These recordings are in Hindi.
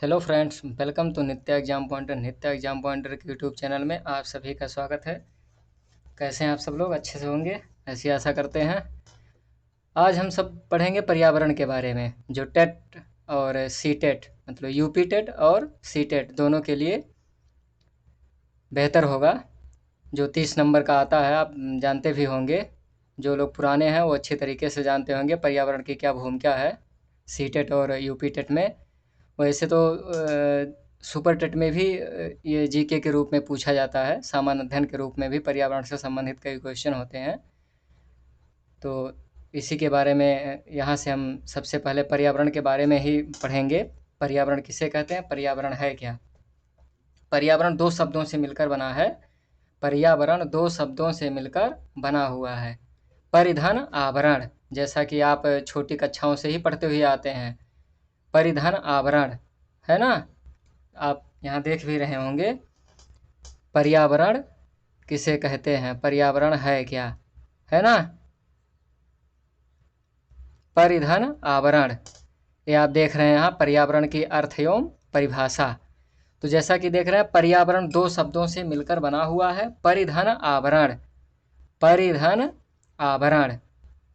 Hello friends, welcome to Nitya exam pointer के यूट्यूब चैनल में आप सभी का स्वागत है। कैसे हैं आप सब लोग? अच्छे से होंगे, ऐसी आशा करते हैं। आज हम सब पढ़ेंगे पर्यावरण के बारे में, जो टेट और सी टेट मतलब यूपी टेट और सी टेट दोनों के लिए बेहतर होगा। जो 30 नंबर का आता है, आप जानते भी होंगे। जो लोग पुराने हैं वो अच्छे तरीके से जानते होंगे पर्यावरण की क्या भूमिका है सी टेट और यूपी टेट में। वैसे तो सुपर टेट में भी ये जीके के रूप में पूछा जाता है, सामान्य अध्ययन के रूप में भी पर्यावरण से संबंधित कई क्वेश्चन होते हैं। तो इसी के बारे में यहाँ से हम सबसे पहले पर्यावरण के बारे में ही पढ़ेंगे। पर्यावरण किसे कहते हैं, पर्यावरण है क्या? पर्यावरण दो शब्दों से मिलकर बना है। पर्यावरण दो शब्दों से मिलकर बना हुआ है। परिधन आवरण, जैसा कि आप छोटी कक्षाओं से ही पढ़ते हुए आते हैं। परिधन आवरण है ना, आप यहाँ देख भी रहे होंगे। पर्यावरण किसे कहते हैं, पर्यावरण है क्या, है ना। परिधन आवरण, ये आप देख रहे हैं यहाँ पर्यावरण की अर्थ एवं परिभाषा। तो जैसा कि देख रहे हैं, पर्यावरण दो शब्दों से मिलकर बना हुआ है। परिधन आवरण, परिधन आवरण,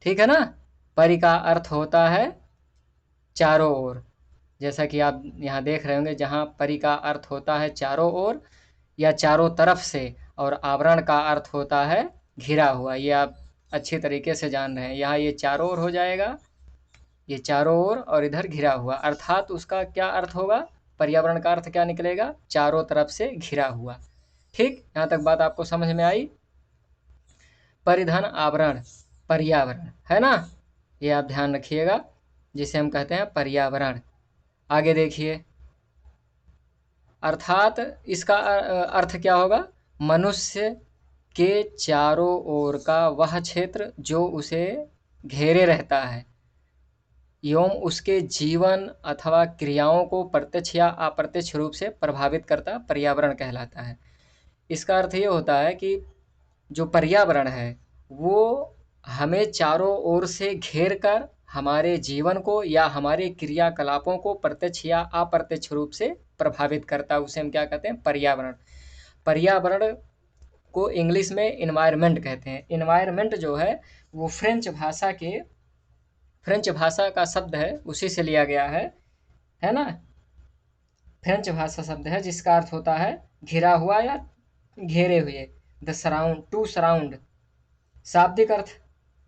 ठीक है ना। परि का अर्थ होता है चारों ओर, जैसा कि आप यहाँ देख रहे होंगे, जहाँ परि का अर्थ होता है चारों ओर या चारों तरफ से, और आवरण का अर्थ होता है घिरा हुआ। ये आप अच्छी तरीके से जान रहे हैं। यहाँ ये चारों ओर हो जाएगा, ये चारों ओर, और इधर घिरा हुआ, अर्थात उसका क्या अर्थ होगा, पर्यावरण का अर्थ क्या निकलेगा, चारों तरफ से घिरा हुआ। ठीक, यहाँ तक बात आपको समझ में आई। परिधन आवरण पर्यावरण है ना, ये आप ध्यान रखिएगा, जिसे हम कहते हैं पर्यावरण। आगे देखिए, अर्थात इसका अर्थ क्या होगा, मनुष्य के चारों ओर का वह क्षेत्र जो उसे घेरे रहता है एवं उसके जीवन अथवा क्रियाओं को प्रत्यक्ष या अप्रत्यक्ष रूप से प्रभावित करता पर्यावरण कहलाता है। इसका अर्थ ये होता है कि जो पर्यावरण है वो हमें चारों ओर से घेर कर हमारे जीवन को या हमारे क्रियाकलापों को प्रत्यक्ष या अप्रत्यक्ष रूप से प्रभावित करता है। उसे हम क्या कहते हैं, पर्यावरण। पर्यावरण को इंग्लिश में इन्वायरमेंट कहते हैं। इन्वायरमेंट जो है वो फ्रेंच भाषा का शब्द है, उसी से लिया गया है ना। फ्रेंच भाषा शब्द है जिसका अर्थ होता है घिरा हुआ या घेरे हुए। The surround, to surround. शाब्दिक अर्थ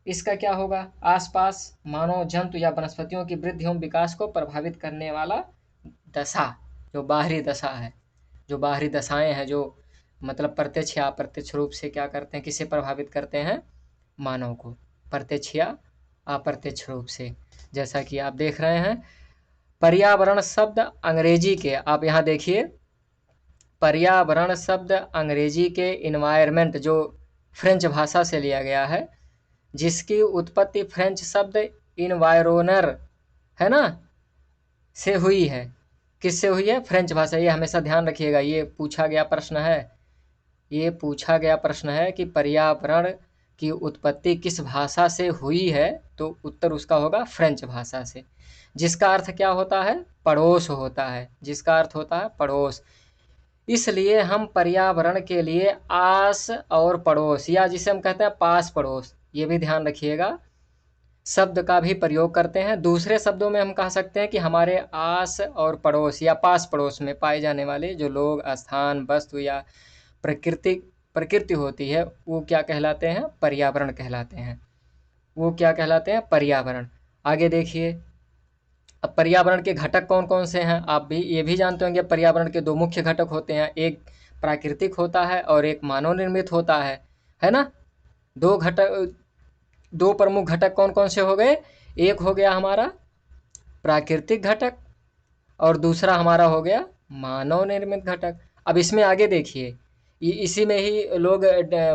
इसका क्या होगा, आसपास मानव जंतु या वनस्पतियों की वृद्धि एवं विकास को प्रभावित करने वाला दशा, जो बाहरी दशा है, जो बाहरी दशाएं हैं, जो मतलब प्रत्यक्ष या अप्रत्यक्ष रूप से क्या करते हैं, किसे प्रभावित करते हैं, मानव को, प्रत्यक्ष या अप्रत्यक्ष रूप से। जैसा कि आप देख रहे हैं, पर्यावरण शब्द अंग्रेजी के, आप यहाँ देखिए, पर्यावरण शब्द अंग्रेजी के इन्वायरमेंट, जो फ्रेंच भाषा से लिया गया है, जिसकी उत्पत्ति फ्रेंच शब्द इन्वायरोनर है ना से हुई है। किससे हुई है, फ्रेंच भाषा। ये हमेशा ध्यान रखिएगा, ये पूछा गया प्रश्न है, ये पूछा गया प्रश्न है कि पर्यावरण की उत्पत्ति किस भाषा से हुई है, तो उत्तर उसका होगा फ्रेंच भाषा से, जिसका अर्थ क्या होता है, पड़ोस होता है, जिसका अर्थ होता है पड़ोस। इसलिए हम पर्यावरण के लिए आस और पड़ोस, या जिसे हम कहते हैं पास पड़ोस, ये भी ध्यान रखिएगा, शब्द का भी प्रयोग करते हैं। दूसरे शब्दों में हम कह सकते हैं कि हमारे आस और पड़ोस या पास पड़ोस में पाए जाने वाले जो लोग, स्थान, वस्तु या प्रकृति होती है, वो क्या कहलाते हैं, पर्यावरण कहलाते हैं। वो क्या कहलाते हैं, पर्यावरण। आगे देखिए, अब पर्यावरण के घटक कौन कौन से हैं, आप भी ये भी जानते होंगे। पर्यावरण के दो मुख्य घटक होते हैं, एक प्राकृतिक होता है और एक मानव निर्मित होता है ना। दो घटक, दो प्रमुख घटक कौन कौन से हो गए, एक हो गया हमारा प्राकृतिक घटक और दूसरा हमारा हो गया मानव निर्मित घटक। अब इसमें आगे देखिए, इसी में ही लोग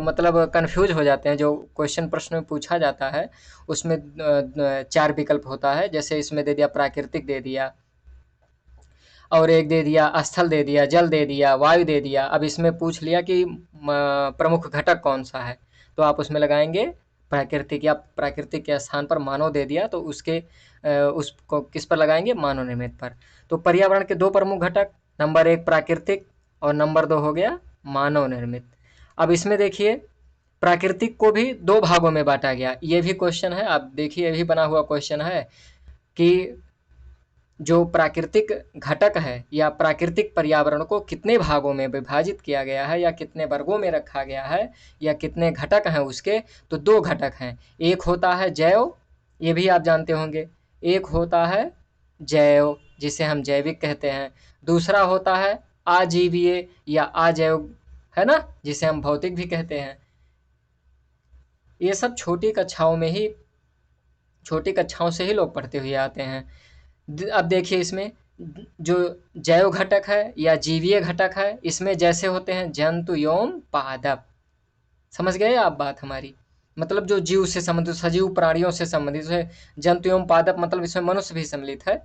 मतलब कंफ्यूज हो जाते हैं। जो क्वेश्चन प्रश्न में पूछा जाता है उसमें चार विकल्प होता है, जैसे इसमें दे दिया प्राकृतिक, दे दिया, और एक दे दिया स्थल, दे दिया जल, दे दिया वायु, दे दिया। अब इसमें पूछ लिया कि प्रमुख घटक कौन सा है, तो आप उसमें लगाएंगे प्राकृतिक, या प्राकृतिक के स्थान पर मानव दे दिया तो उसके उसको किस पर लगाएंगे, मानव निर्मित पर। तो पर्यावरण के दो प्रमुख घटक, नंबर 1 प्राकृतिक और नंबर 2 हो गया मानव निर्मित। अब इसमें देखिए प्राकृतिक को भी दो भागों में बांटा गया, ये भी क्वेश्चन है, आप देखिए ये भी बना हुआ क्वेश्चन है कि जो प्राकृतिक घटक है या प्राकृतिक पर्यावरण को कितने भागों में विभाजित किया गया है या कितने वर्गों में रखा गया है या कितने घटक हैं उसके। तो दो घटक हैं, एक होता है जैव, ये भी आप जानते होंगे, एक होता है जैव जिसे हम जैविक कहते हैं, दूसरा होता है आजीवीय या अजैव, है ना, जिसे हम भौतिक भी कहते हैं। ये सब छोटी कक्षाओं से ही लोग पढ़ते हुए आते हैं। अब देखिए इसमें जो जैव घटक है या जीवीय घटक है, इसमें जैसे होते हैं जंतु एवं पादप, समझ गए आप बात हमारी, मतलब जो जीव से संबंधित, सजीव प्राणियों से संबंधित है, जंतु एवं पादप मतलब इसमें मनुष्य भी सम्मिलित है।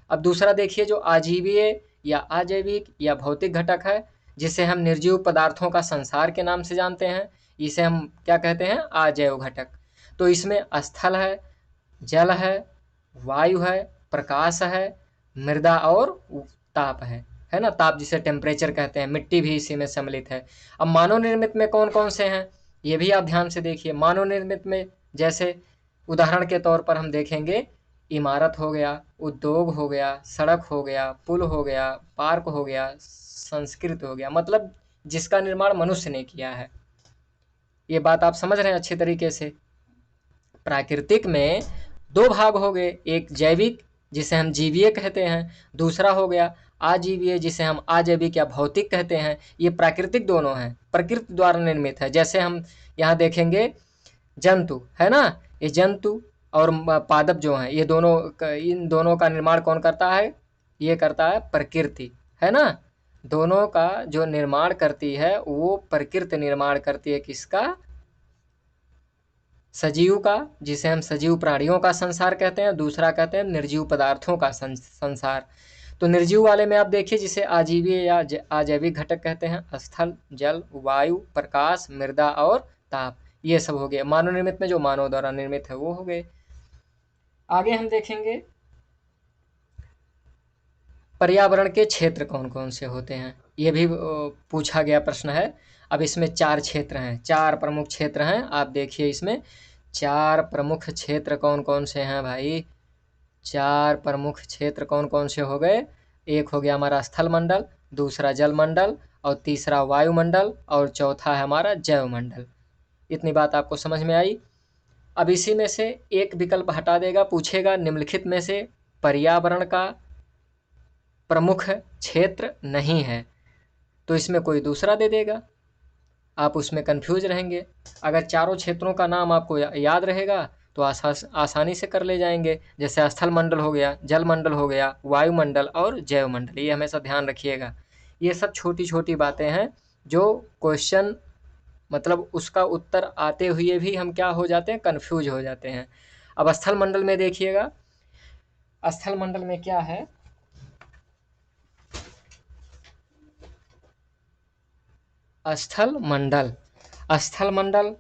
अब दूसरा देखिए जो आजीवीय या अजैविक या भौतिक घटक है, जिसे हम निर्जीव पदार्थों का संसार के नाम से जानते हैं, इसे हम क्या कहते हैं, अजैव घटक। तो इसमें स्थल है, जल है, वायु है, प्रकाश है, मृदा और ताप है ना, ताप जिसे टेम्परेचर कहते हैं, मिट्टी भी इसी में सम्मिलित है। अब मानव निर्मित में कौन कौन से हैं, ये भी आप ध्यान से देखिए। मानव निर्मित में जैसे उदाहरण के तौर पर हम देखेंगे, इमारत हो गया, उद्योग हो गया, सड़क हो गया, पुल हो गया, पार्क हो गया, संस्कृत हो गया, मतलब जिसका निर्माण मनुष्य ने किया है। ये बात आप समझ रहे हैं अच्छे तरीके से। प्राकृतिक में दो भाग हो गए, एक जैविक जिसे हम जीवीय कहते हैं, दूसरा हो गया अजीवीय जिसे हम अजैविक या भौतिक कहते हैं। ये प्राकृतिक दोनों हैं, प्रकृति द्वारा निर्मित है। जैसे हम यहाँ देखेंगे जंतु, है ना, ये जंतु और पादप जो हैं, ये दोनों इन दोनों का निर्माण कौन करता है, ये करता है प्रकृति, है ना। दोनों का जो निर्माण करती है वो प्रकृति निर्माण करती है, किसका, सजीव का, जिसे हम सजीव प्राणियों का संसार कहते हैं, दूसरा कहते हैं निर्जीव पदार्थों का संसार। तो निर्जीव वाले में आप देखिए जिसे आजीवीय या अजैविक घटक कहते हैं, स्थल, जल, वायु, प्रकाश, मृदा और ताप, ये सब हो गए। मानव निर्मित में जो मानव द्वारा निर्मित है वो हो गए। आगे हम देखेंगे पर्यावरण के क्षेत्र कौन कौन से होते हैं, ये भी पूछा गया प्रश्न है। अब इसमें 4 क्षेत्र हैं, 4 प्रमुख क्षेत्र हैं। आप देखिए इसमें 4 प्रमुख क्षेत्र कौन कौन से हैं भाई, 4 प्रमुख क्षेत्र कौन कौन से हो गए। एक हो गया हमारा स्थल मंडल, दूसरा जल मंडल और तीसरा वायुमंडल और चौथा है हमारा जैव मंडल। इतनी बात आपको समझ में आई। अब इसी में से एक विकल्प हटा देगा, पूछेगा निम्नलिखित में से पर्यावरण का प्रमुख क्षेत्र नहीं है, तो इसमें कोई दूसरा दे देगा, आप उसमें कंफ्यूज रहेंगे। अगर चारों क्षेत्रों का नाम आपको याद रहेगा तो आसानी से कर ले जाएंगे। जैसे स्थल मंडल हो गया, जल मंडल हो गया, वायुमंडल और जैव मंडल, ये हमेशा ध्यान रखिएगा। ये सब छोटी छोटी बातें हैं जो क्वेश्चन मतलब उसका उत्तर आते हुए भी हम क्या हो जाते हैं, कन्फ्यूज हो जाते हैं। अब स्थल मंडल में देखिएगा, स्थल मंडल में क्या है, स्थल मंडल, स्थल मंडल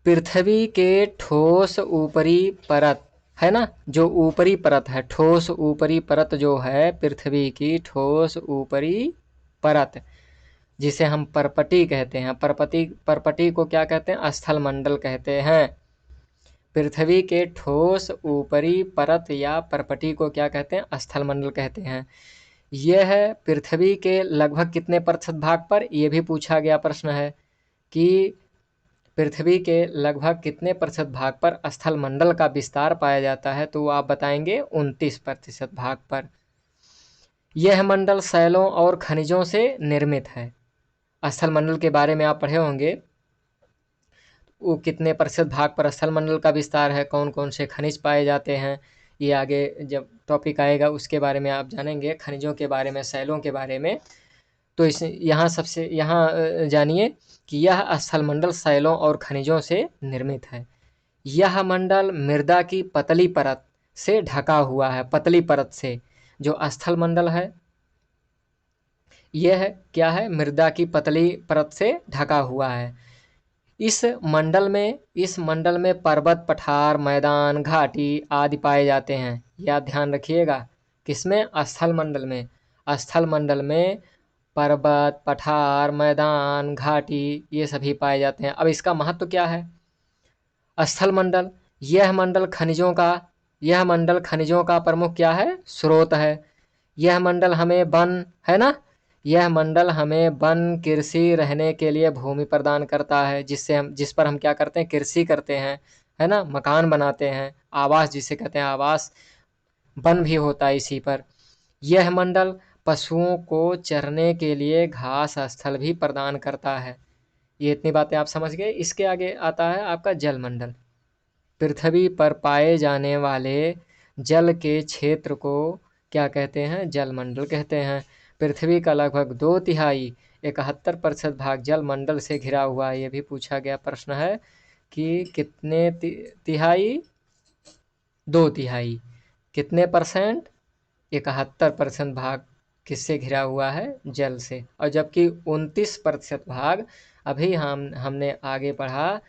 पृथ्वी के ठोस ऊपरी परत, है ना, जो ऊपरी परत है, ठोस ऊपरी परत जो है पृथ्वी की ठोस ऊपरी परत, जिसे हम परपटी कहते हैं। परपटी को क्या कहते हैं, स्थल मंडल कहते हैं। पृथ्वी के ठोस ऊपरी परत या परपटी को क्या कहते हैं, स्थल मंडल कहते हैं। यह है पृथ्वी के लगभग कितने प्रतिशत भाग पर, यह भी पूछा गया प्रश्न है कि पृथ्वी के लगभग कितने प्रतिशत भाग पर स्थल मंडल का विस्तार पाया जाता है, तो आप बताएंगे 29% भाग पर। यह मंडल शैलों और खनिजों से निर्मित है। स्थल मंडल के बारे में आप पढ़े होंगे, वो कितने प्रतिशत भाग पर स्थल मंडल का विस्तार है, कौन कौन से खनिज पाए जाते हैं, ये आगे जब टॉपिक आएगा उसके बारे में आप जानेंगे, खनिजों के बारे में, शैलों के बारे में। तो इस यहाँ जानिए कि यह स्थल मंडल शैलों और खनिजों से निर्मित है। यह मंडल मृदा की पतली परत से ढका हुआ है, पतली परत से। जो स्थल मंडल है यह क्या है, मृदा की पतली परत से ढका हुआ है। इस मंडल में पर्वत, पठार, मैदान, घाटी आदि पाए जाते हैं। यह ध्यान रखिएगा। किसमें? स्थल मंडल में। स्थल मंडल में पर्वत, पठार, मैदान, घाटी ये सभी पाए जाते हैं। अब इसका महत्व क्या है? स्थल मंडल, यह मंडल खनिजों का प्रमुख क्या है? स्रोत है। यह मंडल हमें वन, है ना, यह मंडल हमें वन, कृषि, रहने के लिए भूमि प्रदान करता है, जिस पर हम क्या करते हैं? कृषि करते हैं, है ना, मकान बनाते हैं, आवास जिसे कहते हैं आवास, वन भी होता है इसी पर। यह मंडल पशुओं को चरने के लिए घास स्थल भी प्रदान करता है। ये इतनी बातें आप समझ गए। इसके आगे आता है आपका जल मंडल। पृथ्वी पर पाए जाने वाले जल के क्षेत्र को क्या कहते हैं? जल मंडल कहते हैं। पृथ्वी का लगभग 2/3 71% भाग जल मंडल से घिरा हुआ है। ये भी पूछा गया प्रश्न है कि कितने तिहाई? 2/3। कितने परसेंट? 71% भाग किससे घिरा हुआ है? जल से। और जबकि 29% भाग, अभी हमने आगे पढ़ा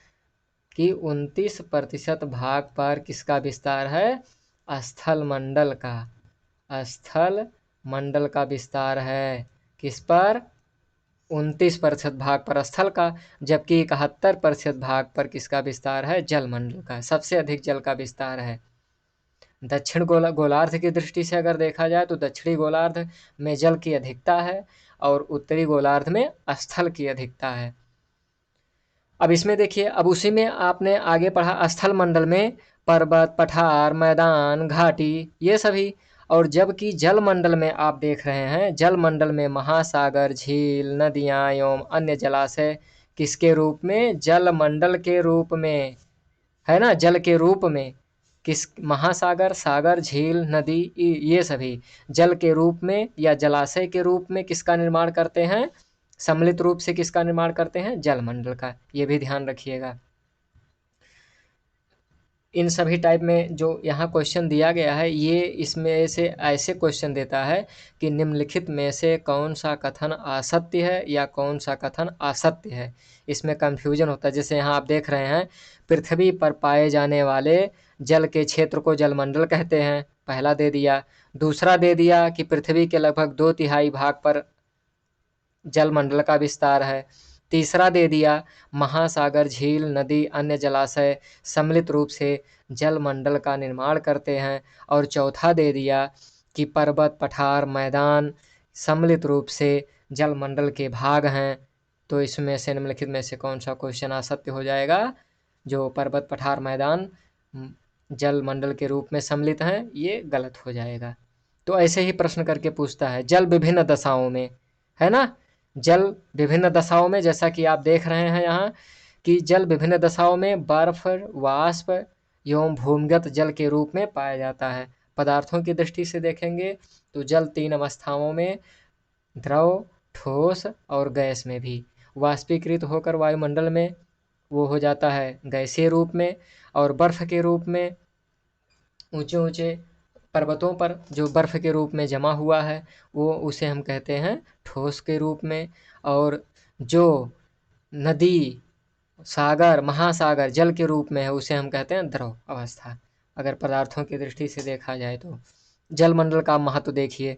कि 29% भाग पर किसका विस्तार है? स्थल मंडल का। स्थल मंडल का विस्तार है। किस पर? 29% भाग पर स्थल का। जबकि 71% भाग पर किसका विस्तार है? जल मंडल का। सबसे अधिक जल का विस्तार है। दक्षिण गोलार्ध की दृष्टि से अगर देखा जाए तो दक्षिणी गोलार्ध में जल की अधिकता है और उत्तरी गोलार्ध में स्थल की अधिकता है। अब इसमें देखिए, अब उसी में आपने आगे पढ़ा स्थल मंडल में पर्वत, पठार, मैदान, घाटी ये सभी। और जबकि जल मंडल में आप देख रहे हैं, जल मंडल में महासागर, झील, नदियाँ एवं अन्य जलाशय किसके रूप में? जल मंडल के रूप में, है ना, जल के रूप में। किस? महासागर, सागर, झील, नदी ये सभी जल के रूप में या जलाशय के रूप में किसका निर्माण करते हैं? सम्मिलित रूप से किसका निर्माण करते हैं? जल मंडल का। ये भी ध्यान रखिएगा। इन सभी टाइप में जो यहाँ क्वेश्चन दिया गया है, ये इसमें से ऐसे क्वेश्चन देता है कि निम्नलिखित में से कौन सा कथन असत्य है या कौन सा कथन असत्य है। इसमें कंफ्यूजन होता है। जैसे यहाँ आप देख रहे हैं, पृथ्वी पर पाए जाने वाले जल के क्षेत्र को जलमंडल कहते हैं, पहला दे दिया। दूसरा दे दिया कि पृथ्वी के लगभग 2/3 भाग पर जलमंडल का विस्तार है। तीसरा दे दिया महासागर, झील, नदी, अन्य जलाशय सम्मिलित रूप से जलमंडल का निर्माण करते हैं। और चौथा दे दिया कि पर्वत, पठार, मैदान सम्मिलित रूप से जलमंडल के भाग हैं। तो इसमें से निम्नलिखित में से कौन सा क्वेश्चन असत्य हो जाएगा? जो पर्वत, पठार, मैदान जलमंडल के रूप में सम्मिलित हैं, ये गलत हो जाएगा। तो ऐसे ही प्रश्न करके पूछता है जल विभिन्न दशाओं में, है ना, जल विभिन्न दशाओं में, जैसा कि आप देख रहे हैं यहाँ कि जल विभिन्न दशाओं में बर्फ, वाष्प एवं भूमिगत जल के रूप में पाया जाता है। पदार्थों की दृष्टि से देखेंगे तो जल 3 अवस्थाओं में, द्रव, ठोस और गैस में भी। वाष्पीकृत होकर वायुमंडल में वो हो जाता है गैसीय रूप में, और बर्फ के रूप में ऊंचे ऊंचे पर्वतों पर जो बर्फ के रूप में जमा हुआ है वो उसे हम कहते हैं ठोस के रूप में। और जो नदी, सागर, महासागर जल के रूप में है उसे हम कहते हैं द्रव अवस्था, अगर पदार्थों की दृष्टि से देखा जाए तो। जलमंडल का महत्व देखिए,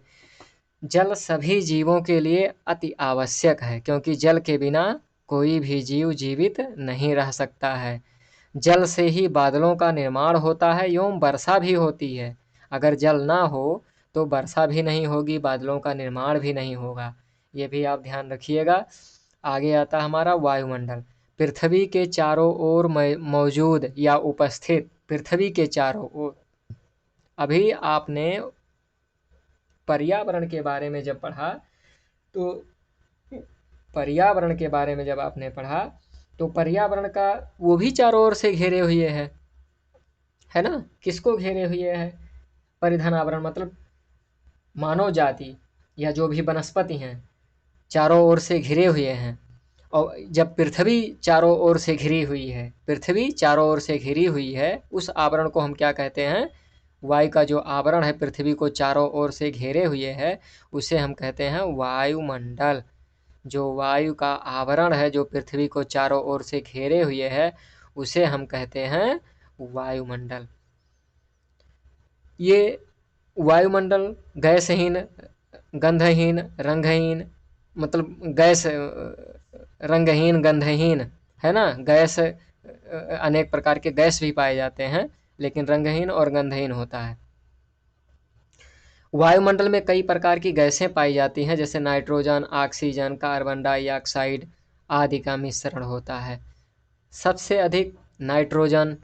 जल सभी जीवों के लिए अति आवश्यक है, क्योंकि जल के बिना कोई भी जीव जीवित नहीं रह सकता है। जल से ही बादलों का निर्माण होता है एवं वर्षा भी होती है। अगर जल ना हो तो वर्षा भी नहीं होगी, बादलों का निर्माण भी नहीं होगा। ये भी आप ध्यान रखिएगा। आगे आता हमारा वायुमंडल। पृथ्वी के चारों ओर मौजूद या उपस्थित, पृथ्वी के चारों ओर, अभी आपने पर्यावरण के बारे में जब पढ़ा तो पर्यावरण के बारे में जब आपने पढ़ा तो पर्यावरण का वो भी चारों ओर से घेरे हुए है ना। किसको घेरे हुए है? परिधान आवरण, मतलब मानव जाति या जो भी वनस्पति हैं चारों ओर से घिरे हुए हैं। और जब पृथ्वी चारों ओर से घिरी हुई है, पृथ्वी चारों ओर से घिरी हुई है, उस आवरण को हम क्या कहते हैं? वायु का जो आवरण है पृथ्वी को चारों ओर से घेरे हुए है उसे हम कहते हैं वायुमंडल। जो वायु का आवरण है, जो पृथ्वी को चारों ओर से घेरे हुए है, उसे हम कहते हैं वायुमंडल। ये वायुमंडल गैसहीन, गंधहीन, रंगहीन, मतलब गैस रंगहीन, गंधहीन, है ना। गैस अनेक प्रकार के गैस भी पाए जाते हैं, लेकिन रंगहीन और गंधहीन होता है। वायुमंडल में कई प्रकार की गैसें पाई जाती हैं, जैसे नाइट्रोजन, ऑक्सीजन, कार्बन डाइऑक्साइड आदि का मिश्रण होता है। सबसे अधिक नाइट्रोजन,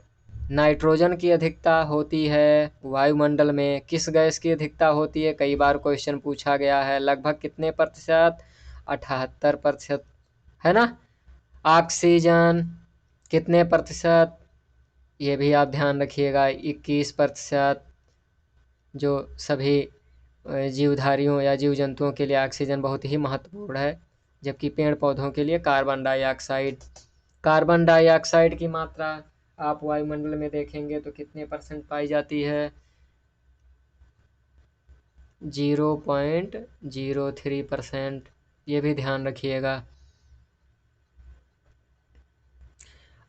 नाइट्रोजन की अधिकता होती है वायुमंडल में। किस गैस की अधिकता होती है, कई बार क्वेश्चन पूछा गया है। लगभग कितने प्रतिशत, 78%, है ना। ऑक्सीजन कितने प्रतिशत, ये भी आप ध्यान रखिएगा, 21%। जो सभी जीवधारियों या जीव जंतुओं के लिए ऑक्सीजन बहुत ही महत्वपूर्ण है, जबकि पेड़ पौधों के लिए कार्बन डाइऑक्साइड। कार्बन डाइऑक्साइड की मात्रा आप वायुमंडल में देखेंगे तो कितने % पाई जाती है, 0.03%। ये भी ध्यान रखिएगा।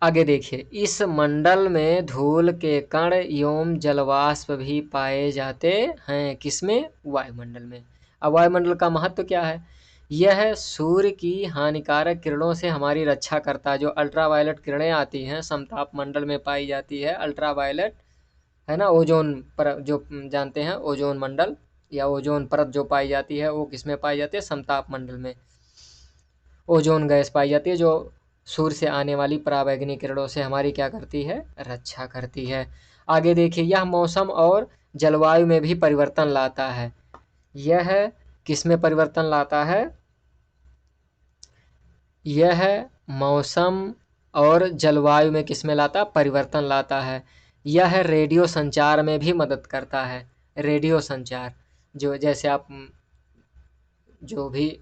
आगे देखिए, इस मंडल में धूल के कण एवं जलवाष्प भी पाए जाते हैं। किसमें, वायुमंडल में। अब वायुमंडल का महत्व क्या है, यह सूर्य की हानिकारक किरणों से हमारी रक्षा करता है। जो अल्ट्रावायलेट किरणें आती हैं, समताप मंडल में पाई जाती है अल्ट्रावायलेट, है ना। ओजोन पर जो जानते हैं, ओजोन मंडल या ओजोन परत जो पाई जाती है, वो किसमें पाई जाती है, समताप मंडल में। ओजोन गैस पाई जाती है, जो सूर्य से आने वाली पराबैंगनी किरणों से हमारी क्या करती है, रक्षा करती है। आगे देखिए, यह मौसम और जलवायु में भी परिवर्तन लाता है। यह किस में परिवर्तन लाता है, यह मौसम और जलवायु में किस में लाता, परिवर्तन लाता है। यह रेडियो संचार में भी मदद करता है। रेडियो संचार, जो जैसे आप जो भी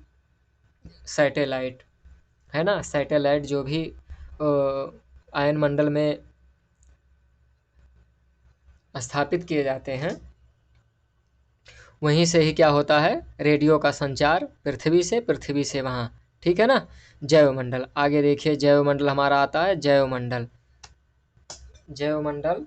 सैटेलाइट, है ना, सैटेलाइट जो भी आयन मंडल में स्थापित किए जाते हैं, वहीं से ही क्या होता है, रेडियो का संचार पृथ्वी से वहाँ, ठीक है ना। जैवमंडल, आगे देखिए, जैवमंडल हमारा आता है, जैवमंडल। जैवमंडल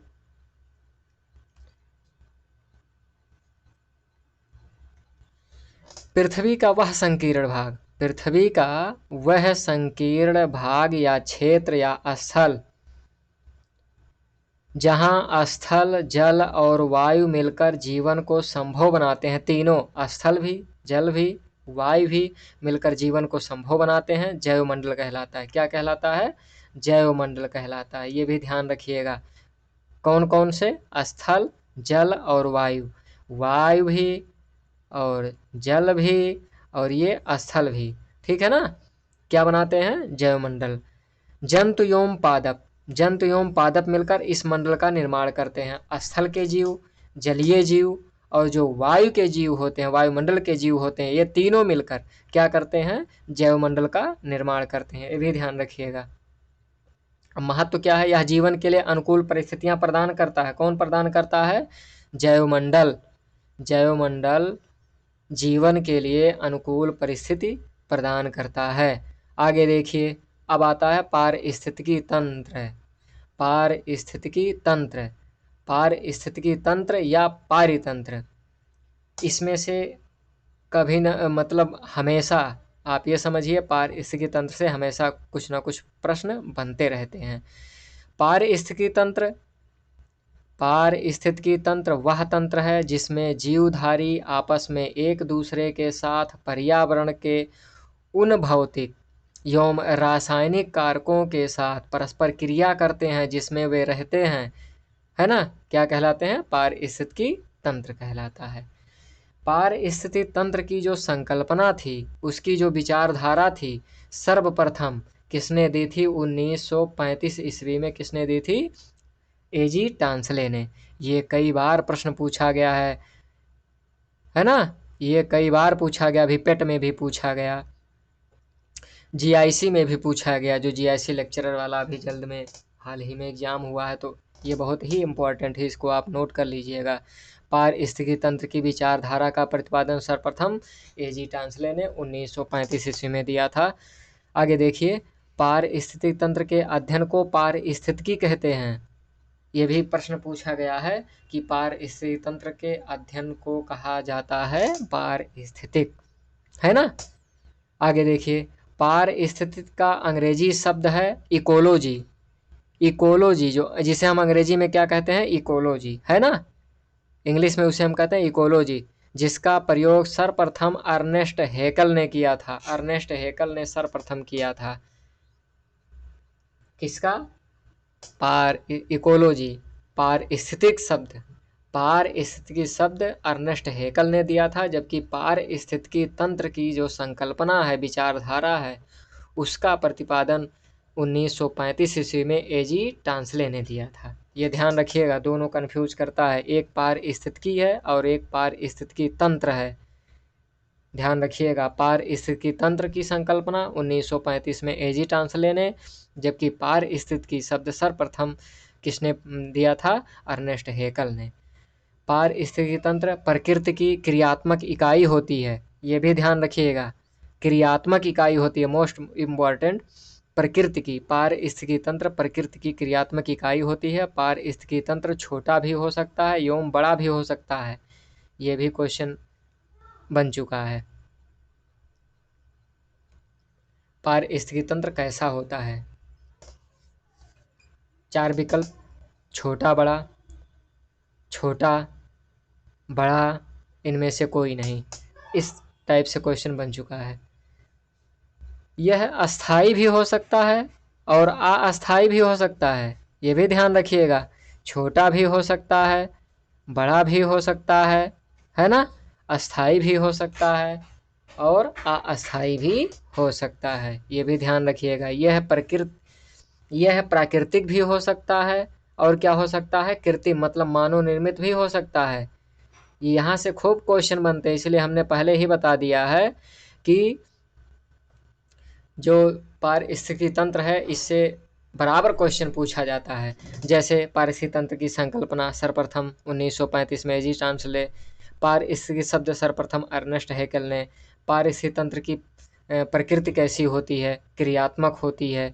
पृथ्वी का वह संकीर्ण भाग, पृथ्वी का वह संकीर्ण भाग या क्षेत्र या स्थल, जहाँ स्थल, जल और वायु मिलकर जीवन को संभव बनाते हैं। तीनों, स्थल भी, जल भी, वायु भी मिलकर जीवन को संभव बनाते हैं, जैवमंडल कहलाता है। क्या कहलाता है, जैवमंडल कहलाता है। ये भी ध्यान रखिएगा। कौन कौन से, स्थल, जल और वायु। वायु भी और जल भी और ये स्थल भी, ठीक है ना, क्या बनाते हैं, जैवमंडल। जंतु एवं पादप, जंतु एवं पादप मिलकर इस मंडल का निर्माण करते हैं। स्थल के जीव, जलीय जीव और जो वायु के जीव होते हैं, वायुमंडल के जीव होते हैं, ये तीनों मिलकर क्या करते हैं, जैवमंडल का निर्माण करते हैं। ये भी ध्यान रखिएगा। अब महत्व क्या है, यह जीवन के लिए अनुकूल परिस्थितियां प्रदान करता है। कौन प्रदान करता है, जैवमंडल। जैवमंडल जीवन के लिए अनुकूल परिस्थिति प्रदान करता है। आगे देखिए, अब आता है पारिस्थितिकी तंत्र। पारिस्थितिकी तंत्र, पारिस्थितिकी तंत्र या पारितंत्र, इसमें से कभी न, मतलब हमेशा आप ये समझिए, पारिस्थितिकी तंत्र से हमेशा कुछ ना कुछ प्रश्न बनते रहते हैं। पारिस्थितिकी तंत्र, पारिस्थितिकी तंत्र वह तंत्र है जिसमें जीवधारी आपस में एक दूसरे के साथ पर्यावरण के उन भौतिक एवं रासायनिक कारकों के साथ परस्पर क्रिया करते हैं जिसमें वे रहते हैं, है ना। क्या कहलाते हैं, पारिस्थितिकी तंत्र कहलाता है। पारिस्थितिकी तंत्र की जो संकल्पना थी, उसकी जो विचारधारा थी, सर्वप्रथम किसने दी थी, 1935 ईस्वी में किसने दी थी, एजी टांसले ने। ये कई बार प्रश्न पूछा गया है ना। ये कई बार पूछा गया, अभी पेट में भी पूछा गया, जीआईसी में भी पूछा गया। जो जीआईसी लेक्चरर वाला अभी जल्द में हाल ही में एग्जाम हुआ है, तो ये बहुत ही इम्पोर्टेंट है, इसको आप नोट कर लीजिएगा। पारिस्थितिकी तंत्र की विचारधारा का प्रतिपादन सर्वप्रथम एजी टांसले ने 1935 ईस्वी में दिया था। आगे देखिए, पारिस्थितिकी तंत्र के अध्ययन को पारिस्थितिकी कहते हैं। ये भी प्रश्न पूछा गया है कि पारिस्थितिकी तंत्र के अध्ययन को कहा जाता है पारिस्थितिक, है ना। आगे देखिए, पारिस्थितिक का अंग्रेजी शब्द है इकोलॉजी। इकोलॉजी जो जिसे हम अंग्रेजी में क्या कहते हैं, इकोलॉजी, है ना। इंग्लिश में उसे हम कहते हैं इकोलॉजी, जिसका प्रयोग सर्वप्रथम अर्नेस्ट हेकल ने किया था। अर्नेस्ट हेकल ने सर्वप्रथम किया था। किसका? इकोलॉजी, पारिस्थितिक शब्द, पारिस्थितिकी शब्द अर्नेस्ट हेकल ने दिया था, जबकि पारिस्थितिकी तंत्र की जो संकल्पना है, विचारधारा है, उसका प्रतिपादन 1935 ईस्वी में एजी टांसले ने दिया था। ये ध्यान रखिएगा, दोनों कन्फ्यूज करता है, एक पारिस्थितिकी है और एक पारिस्थितिकी तंत्र है। ध्यान रखिएगा, पारिस्थितिकी तंत्र की संकल्पना 1935 में एजी टांसले ने, जबकि पारिस्थितिकी शब्द सर्वप्रथम किसने दिया था? अर्नेस्ट हेकल ने। पारिस्थितिकी तंत्र प्रकृति की क्रियात्मक इकाई होती है, ये भी ध्यान रखिएगा, क्रियात्मक इकाई होती है, मोस्ट इम्पॉर्टेंट। प्रकृति की, पारिस्थितिकी तंत्र प्रकृति की क्रियात्मक इकाई होती है। पारिस्थितिकी तंत्र छोटा भी हो सकता है एवं बड़ा भी हो सकता है, ये भी क्वेश्चन बन चुका है। पारिस्थितिकी तंत्र कैसा होता है? 4 विकल्प, छोटा, बड़ा, छोटा, बड़ा, इनमें से कोई नहीं, इस टाइप से क्वेश्चन बन चुका है। यह अस्थाई भी हो सकता है और अस्थाई भी हो सकता है, ये भी ध्यान रखिएगा। छोटा भी हो सकता है, बड़ा भी हो सकता है ना, अस्थाई भी हो सकता है और अस्थाई भी हो सकता है, ये भी ध्यान रखिएगा। यह प्राकृतिक भी हो सकता है और क्या हो सकता है? कृत्रिम, मतलब मानव निर्मित भी हो सकता है। यहाँ से खूब क्वेश्चन बनते हैं, इसलिए हमने पहले ही बता दिया है कि जो पारिस्थितिकी तंत्र है, इससे बराबर क्वेश्चन पूछा जाता है। जैसे पारिस्थितिकी तंत्र की संकल्पना सर्वप्रथम 1935 में एजी टांसले, पारिस्थितिकी शब्द सर्वप्रथम अर्नेस्ट हेकल ने, पारिस्थितिकी तंत्र की प्रकृति कैसी होती है? क्रियात्मक होती है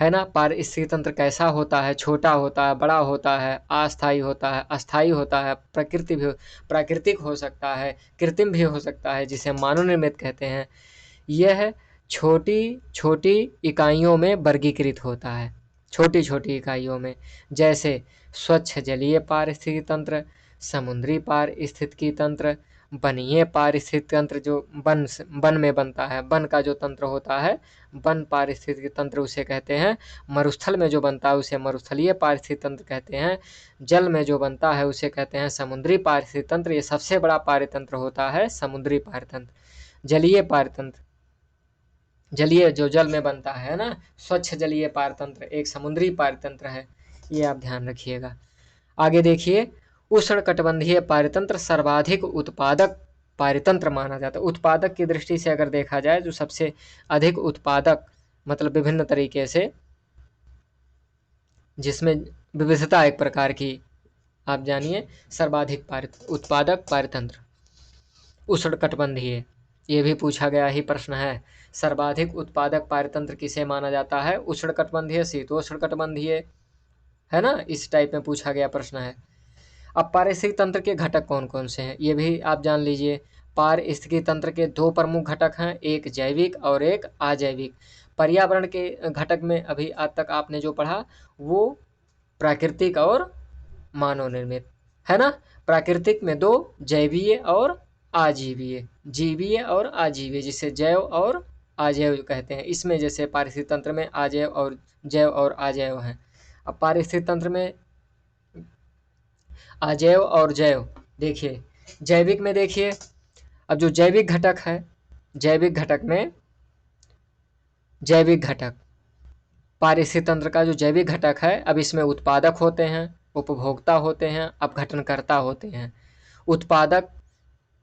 ना। पारिस्थितिकी तंत्र कैसा होता है? छोटा होता है, बड़ा होता है, अस्थाई होता है, अस्थाई होता है, प्राकृतिक हो सकता है, कृत्रिम भी हो सकता है, जिसे मानव निर्मित कहते हैं। यह छोटी छोटी इकाइयों में वर्गीकृत होता है, छोटी छोटी इकाइयों में, जैसे स्वच्छ जलीय पारिस्थितिकी तंत्र, समुद्री पारिस्थितिकी तंत्र, वनीय पारिस्थितिकी तंत्र जो वन में बनता है, वन का जो तंत्र होता है, वन पारिस्थितिकी तंत्र उसे कहते हैं। मरुस्थल में जो बनता है उसे मरुस्थलीय पारिस्थितिकी तंत्र कहते हैं। जल में जो बनता है उसे कहते हैं समुद्री पारिस्थितिकी तंत्र। ये सबसे बड़ा पारितंत्र होता है समुद्री पारितंत्र। जलीय पारितंत्र, जलीय जो जल में बनता है ना, स्वच्छ जलीय पारितंत्र एक समुद्री पारितंत्र है, ये आप ध्यान रखिएगा। आगे देखिए, उष्णकटिबंधीय पारितंत्र सर्वाधिक उत्पादक पारितंत्र माना जाता है। उत्पादक की दृष्टि से अगर देखा जाए तो सबसे अधिक उत्पादक, मतलब विभिन्न तरीके से, जिसमें विविधता एक प्रकार की, आप जानिए, सर्वाधिक उत्पादक पारितंत्र उष्णकटिबंधीय, ये भी पूछा गया ही प्रश्न है। सर्वाधिक उत्पादक पारितंत्र किसे माना जाता है? उष्णकटिबंधीय, शीतोष्णकटिबंधीय, है ना, इस टाइप में पूछा गया प्रश्न है। अब पारिस्थितिकी तंत्र के घटक कौन कौन से हैं, ये भी आप जान लीजिए। पारिस्थितिकी तंत्र के 2 प्रमुख घटक हैं, एक जैविक और एक अजैविक। पर्यावरण के घटक में अभी आज तक आपने जो पढ़ा वो प्राकृतिक और मानव निर्मित, है ना। प्राकृतिक में 2, जैवीय और आजीवीय, जीवीय और आजीवीय, जिसे जैव और अजैव कहते हैं। इसमें जैसे पारिस्थितिकी तंत्र में अजैव और जैव और अजैव हैं। अब पारिस्थितिकी तंत्र में अजैव और जैव देखिए, जैविक में देखिए, अब जो जैविक घटक है, जैविक घटक में, जैविक घटक पारिस्थितिकी तंत्र का जो जैविक घटक है, अब इसमें उत्पादक होते हैं, उपभोक्ता होते हैं, अपघटनकर्ता होते हैं। उत्पादक,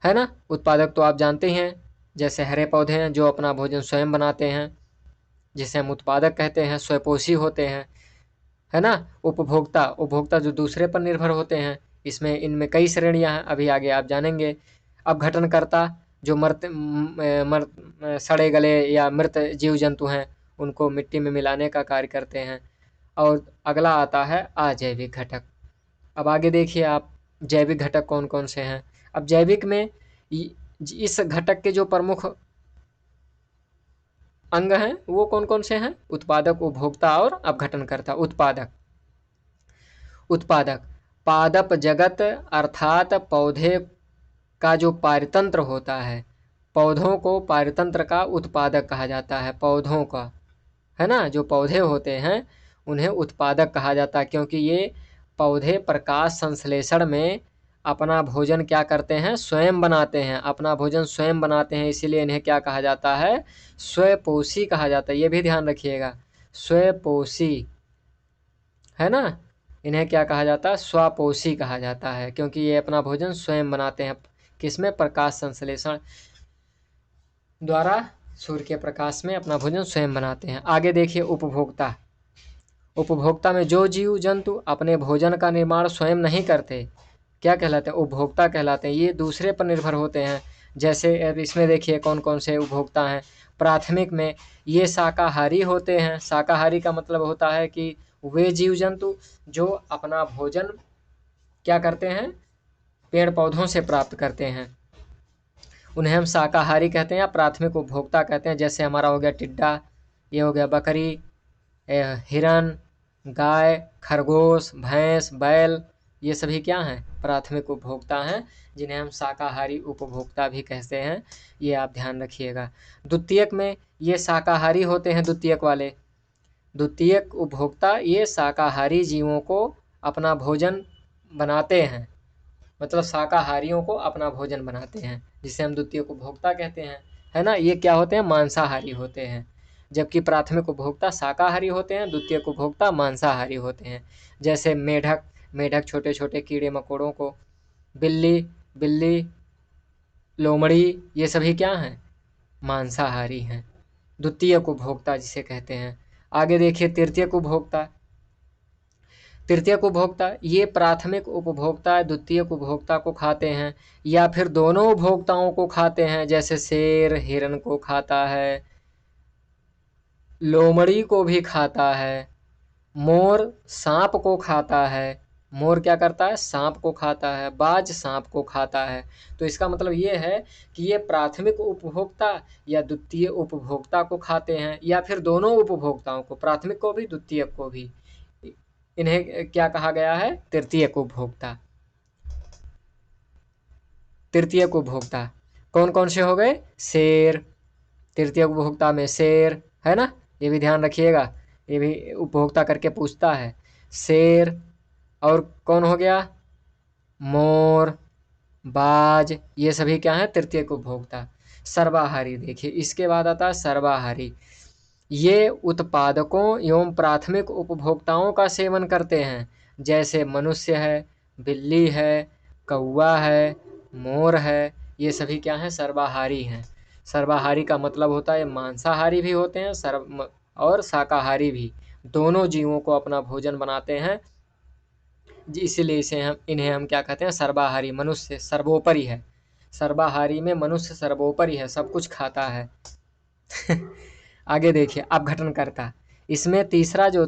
है ना, उत्पादक तो आप जानते हैं, जैसे हरे पौधे हैं जो अपना भोजन स्वयं बनाते हैं, जिसे हम उत्पादक कहते हैं, स्वयंपोषी होते हैं, है ना। उपभोक्ता, उपभोक्ता जो दूसरे पर निर्भर होते हैं, इसमें इनमें कई श्रेणियां हैं, अभी आगे आप जानेंगे। अपघटनकर्ता जो सड़े गले या मृत जीव जंतु हैं उनको मिट्टी में मिलाने का कार्य करते हैं। और अगला आता है अजैविक घटक। अब आगे देखिए आप, जैविक घटक कौन कौन से हैं। अब जैविक में इस घटक के जो प्रमुख अंग हैं वो कौन कौन से हैं? उत्पादक, उपभोक्ता और अपघटनकर्ता। उत्पादक पादप जगत अर्थात पौधे का जो पारतंत्र होता है, पौधों को पारतंत्र का उत्पादक कहा जाता है। पौधों का, है ना, जो पौधे होते हैं उन्हें उत्पादक कहा जाता है, क्योंकि ये पौधे प्रकाश संश्लेषण में अपना भोजन क्या करते हैं? स्वयं बनाते हैं, अपना भोजन स्वयं बनाते हैं। इसीलिए इन्हें क्या कहा जाता है? स्वपोषी कहा जाता है। ये भी ध्यान रखिएगा, स्वपोषी, है ना। इन्हें क्या कहा जाता है? स्वपोषी कहा जाता है, क्योंकि ये अपना भोजन स्वयं बनाते हैं। किसमें? प्रकाश संश्लेषण द्वारा सूर्य के प्रकाश में अपना भोजन स्वयं बनाते हैं। आगे देखिए उपभोक्ता। उपभोक्ता में जो जीव जंतु अपने भोजन का निर्माण स्वयं नहीं करते क्या कहलाते हैं? उपभोक्ता कहलाते हैं। ये दूसरे पर निर्भर होते हैं। जैसे अब इसमें देखिए कौन कौन से उपभोक्ता हैं। प्राथमिक में ये शाकाहारी होते हैं। शाकाहारी का मतलब होता है कि वे जीव जंतु जो अपना भोजन क्या करते हैं? पेड़ पौधों से प्राप्त करते हैं, उन्हें हम शाकाहारी कहते हैं या प्राथमिक उपभोक्ता कहते हैं। जैसे हमारा हो गया टिड्डा, ये हो गया बकरी, हिरन, गाय, खरगोश, भैंस, बैल, ये सभी क्या हैं? प्राथमिक उपभोक्ता हैं, जिन्हें हम शाकाहारी उपभोक्ता भी कहते हैं। ये आप ध्यान रखिएगा। द्वितीयक में ये शाकाहारी होते हैं, द्वितीयक वाले। द्वितीयक उपभोक्ता ये शाकाहारी जीवों को अपना भोजन बनाते हैं, मतलब शाकाहारियों को अपना भोजन बनाते हैं, जिसे हम द्वितीयक उपभोक्ता कहते हैं, है ना। ये क्या होते हैं? मांसाहारी होते हैं। जबकि प्राथमिक उपभोक्ता शाकाहारी होते हैं, द्वितीयक उपभोक्ता मांसाहारी होते हैं। जैसे मेढक छोटे छोटे कीड़े मकोड़ों को, बिल्ली, लोमड़ी, ये सभी क्या हैं? मांसाहारी हैं। द्वितीयक उपभोक्ता जिसे कहते हैं। आगे देखिए तृतीयक उपभोक्ता। तृतीयक उपभोक्ता ये प्राथमिक उपभोक्ता द्वितीयक उपभोक्ता को खाते हैं, या फिर दोनों उपभोक्ताओं को खाते हैं। जैसे शेर हिरन को खाता है, लोमड़ी को भी खाता है, मोर सांप को खाता है। मोर क्या करता है? सांप को खाता है। बाज सांप को खाता है। तो इसका मतलब ये है कि ये प्राथमिक उपभोक्ता या द्वितीय उपभोक्ता को खाते हैं, या फिर दोनों उपभोक्ताओं को, प्राथमिक को भी द्वितीयक को भी। इन्हें क्या कहा गया है? तृतीयक उपभोक्ता। तृतीयक उपभोक्ता कौन कौन से हो गए? शेर, तृतीयक उपभोक्ता में शेर, है ना। ये भी ध्यान रखिएगा, ये भी उपभोक्ता करके पूछता है। शेर, और कौन हो गया? मोर, बाज, ये सभी क्या है? तृतीयक उपभोक्ता। सर्वाहारी देखिए, इसके बाद आता है सर्वाहारी। ये उत्पादकों एवं प्राथमिक उपभोक्ताओं का सेवन करते हैं। जैसे मनुष्य है, बिल्ली है, कौवा है, मोर है, ये सभी क्या हैं? सर्वाहारी हैं। सर्वाहारी का मतलब होता है मांसाहारी भी होते हैं और शाकाहारी भी, दोनों जीवों को अपना भोजन बनाते हैं। इसीलिए इन्हें हम क्या कहते हैं? सर्वाहारी। मनुष्य सर्वोपरि है, सर्वाहारी में मनुष्य सर्वोपरि है, सब कुछ खाता है। आगे देखिए अपघटनकर्ता। इसमें तीसरा जो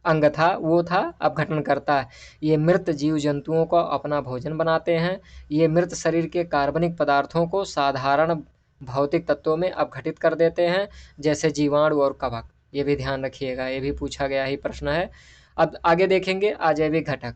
अंग था वो था अपघटनकर्ता। ये मृत जीव जंतुओं को अपना भोजन बनाते हैं। ये मृत शरीर के कार्बनिक पदार्थों को साधारण भौतिक तत्वों में अपघटित कर देते हैं, जैसे जीवाणु और कवक। ये भी ध्यान रखिएगा, ये भी पूछा गया ही प्रश्न है। अब आगे देखेंगे अजैविक घटक।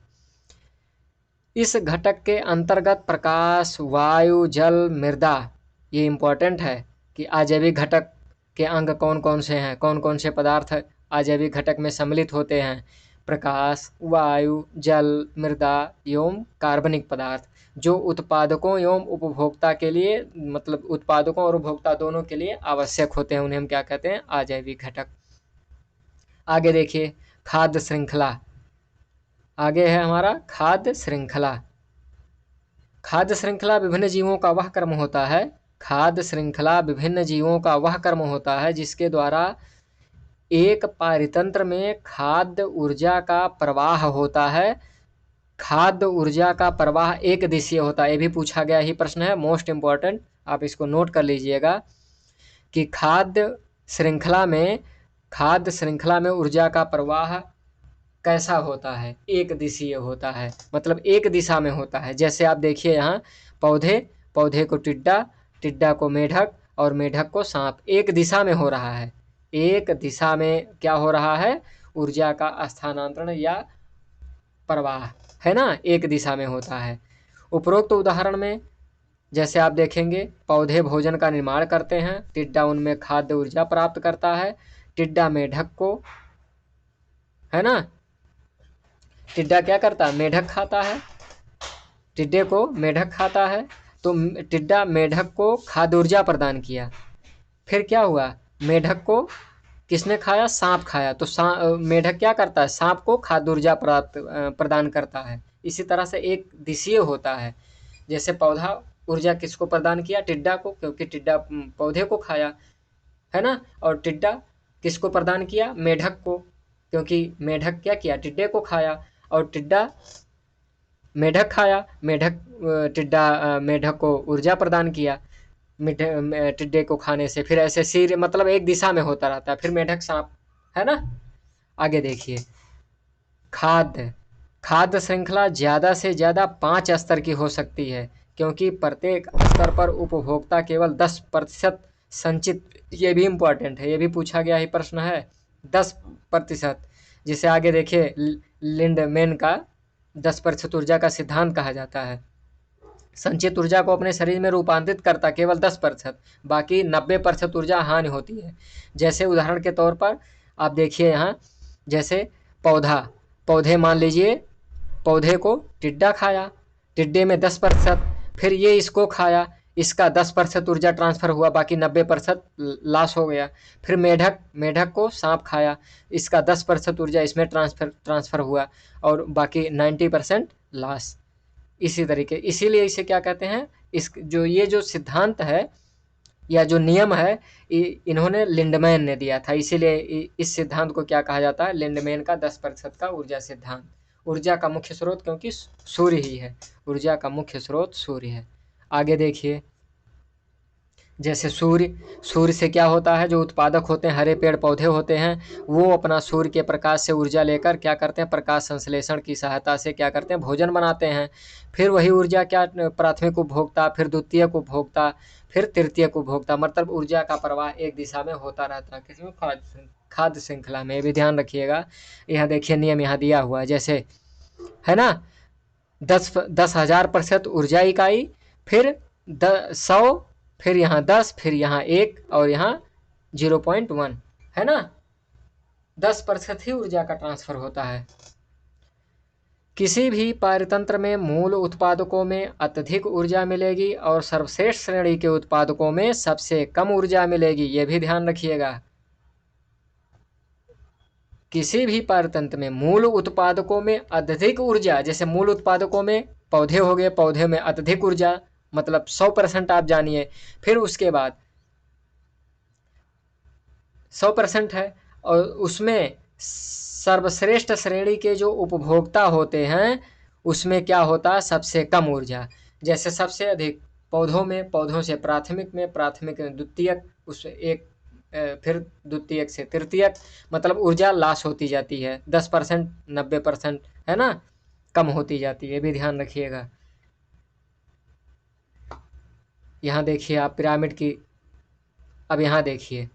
इस घटक के अंतर्गत प्रकाश, वायु, जल, मृदा, ये इम्पोर्टेंट है कि अजैविक घटक के अंग कौन कौन से हैं, कौन कौन से पदार्थ अजैविक घटक में सम्मिलित होते हैं। प्रकाश, वायु, जल, मृदा एवं कार्बनिक पदार्थ, जो उत्पादकों एवं उपभोक्ता के लिए, मतलब उत्पादकों और उपभोक्ता दोनों के लिए आवश्यक होते हैं, उन्हें हम क्या कहते हैं? अजैविक घटक। आगे देखिए खाद्य श्रृंखला। आगे है हमारा खाद्य श्रृंखला। खाद्य श्रृंखला विभिन्न जीवों का वह कर्म होता है, खाद्य श्रृंखला विभिन्न जीवों का वह कर्म होता है जिसके द्वारा एक पारितंत्र में खाद्य ऊर्जा का प्रवाह होता है। खाद्य ऊर्जा का प्रवाह एक दिशीय होता है, ये भी पूछा गया ही प्रश्न है, मोस्ट इंपॉर्टेंट, आप इसको नोट कर लीजिएगा कि खाद्य श्रृंखला में ऊर्जा का प्रवाह कैसा होता है, एक दिशीय होता है, मतलब एक दिशा में होता है। जैसे आप देखिए यहाँ पौधे, पौधे को टिड्डा, टिड्डा को मेढक और मेढक को सांप, एक दिशा में हो रहा है, एक दिशा में क्या हो रहा है, ऊर्जा का स्थानांतरण या प्रवाह, है ना, एक दिशा में होता है। उपरोक्त उदाहरण में जैसे आप देखेंगे पौधे भोजन का निर्माण करते हैं, टिड्डा उनमें खाद्य ऊर्जा प्राप्त करता है, टिड्डा मेढक को, है ना, टिड्डा क्या करता है, मेढक खाता है, टिड्डे को मेढक खाता है, तो टिड्डा मेढक को खाद्य ऊर्जा प्रदान किया। फिर क्या हुआ, मेढक को किसने खाया, सांप खाया, तो मेढक क्या करता है, सांप को खाद्य ऊर्जा प्रदान करता है। इसी तरह से एक दिशीय होता है। जैसे पौधा ऊर्जा किसको प्रदान किया, टिड्डा को, क्योंकि टिड्डा पौधे को खाया, है ना, और टिड्डा किसको प्रदान किया, मेढक को, क्योंकि मेढक क्या किया, टिड्डे को खाया, और टिड्डा मेढक खाया, टिड्डा मेढक को ऊर्जा प्रदान किया टिड्डे को खाने से। फिर ऐसे सिर, मतलब एक दिशा में होता रहता है, फिर मेढक सांप, है ना। आगे देखिए, खाद्य श्रृंखला ज्यादा से ज्यादा 5 स्तर की हो सकती है, क्योंकि प्रत्येक स्तर पर उपभोक्ता केवल 10% संचित, ये भी इंपॉर्टेंट है, ये भी पूछा गया ही प्रश्न है, 10%। जिसे आगे देखिए लिंडमैन का 10% ऊर्जा का सिद्धांत कहा जाता है। संचित ऊर्जा को अपने शरीर में रूपांतरित करता केवल 10%, बाकी 90% ऊर्जा हानि होती है। जैसे उदाहरण के तौर पर आप देखिए यहाँ, जैसे पौधे मान लीजिए, पौधे को टिड्डा खाया, टिड्डे में 10%, फिर ये इसको खाया, इसका 10% ऊर्जा ट्रांसफर हुआ, बाकी 90% लॉस हो गया। फिर मेढक को सांप खाया, इसका 10% ऊर्जा इसमें ट्रांसफर हुआ और बाकी 90% लॉस। इसी तरीके, इसीलिए इसे क्या कहते हैं, ये जो सिद्धांत है या जो नियम है, इन्होंने लिंडमैन ने दिया था, इसीलिए इस सिद्धांत को क्या कहा जाता है, लिंडमैन का 10% का ऊर्जा सिद्धांत। ऊर्जा का मुख्य स्रोत क्योंकि सूर्य ही है, ऊर्जा का मुख्य स्रोत सूर्य है। आगे देखिए, जैसे सूर्य से क्या होता है, जो उत्पादक होते हैं, हरे पेड़ पौधे होते हैं, वो अपना सूर्य के प्रकाश से ऊर्जा लेकर क्या करते हैं, प्रकाश संश्लेषण की सहायता से क्या करते हैं, भोजन बनाते हैं। फिर वही ऊर्जा क्या, प्राथमिक उपभोक्ता, फिर द्वितीयक उपभोक्ता, फिर तृतीयक उपभोक्ता, मतलब ऊर्जा का प्रवाह एक दिशा में होता रहता है। किसमें, खाद्य श्रृंखला में। ये भी ध्यान रखिएगा। यहाँ देखिए नियम यहाँ दिया हुआ है, जैसे है ना, 10,000% ऊर्जा इकाई, फिर 100, फिर यहाँ 10, फिर यहाँ 1 और यहाँ 0.1, है ना, 10% ही ऊर्जा का ट्रांसफर होता है। किसी भी पारतंत्र में मूल उत्पादकों में अत्यधिक ऊर्जा मिलेगी और सर्वश्रेष्ठ श्रेणी के उत्पादकों में सबसे कम ऊर्जा मिलेगी, यह भी ध्यान रखिएगा। किसी भी पारतंत्र में मूल उत्पादकों में अत्यधिक ऊर्जा, जैसे मूल उत्पादकों में पौधे हो गए, पौधे में अत्यधिक ऊर्जा मतलब 100% आप जानिए, फिर उसके बाद 100% है, और उसमें सर्वश्रेष्ठ श्रेणी के जो उपभोक्ता होते हैं उसमें क्या होता है, सबसे कम ऊर्जा। जैसे सबसे अधिक पौधों में, पौधों से प्राथमिक में, प्राथमिक में द्वितीयक, उस एक फिर द्वितीयक से तृतीयक, मतलब ऊर्जा लॉस होती जाती है, 10%, 90%, है ना, कम होती जाती है, ये भी ध्यान रखिएगा। यहाँ देखिए आप पिरामिड की, अब यहाँ देखिए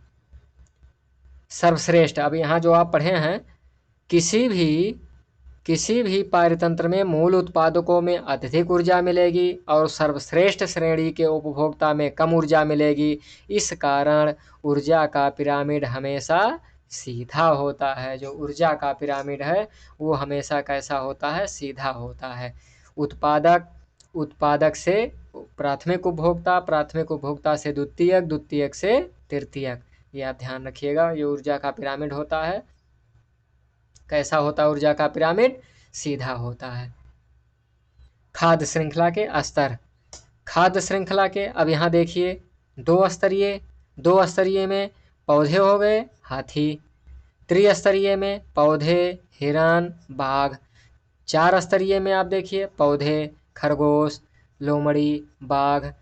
सर्वश्रेष्ठ, अब यहाँ जो आप पढ़े हैं, किसी भी पारतंत्र में मूल उत्पादकों में अत्यधिक ऊर्जा मिलेगी और सर्वश्रेष्ठ श्रेणी के उपभोक्ता में कम ऊर्जा मिलेगी। इस कारण ऊर्जा का पिरामिड हमेशा सीधा होता है। जो ऊर्जा का पिरामिड है वो हमेशा कैसा होता है, सीधा होता है। उत्पादक से प्राथमिक उपभोक्ता, प्राथमिक उपभोक्ता से द्वितीयक, द्वितीयक से तृतीयक, ये आप ध्यान रखिएगा। ये ऊर्जा का पिरामिड होता है, कैसा होता है ऊर्जा का पिरामिड, सीधा होता है। खाद्य श्रृंखला के स्तर, खाद्य श्रृंखला के अब यहाँ देखिए दो स्तरीय में पौधे हो गए, हाथी, त्रिस्तरीय में पौधे, हिरण, बाघ, 4 स्तरीय में आप देखिए पौधे, खरगोश, लोमड़ी, बाघ।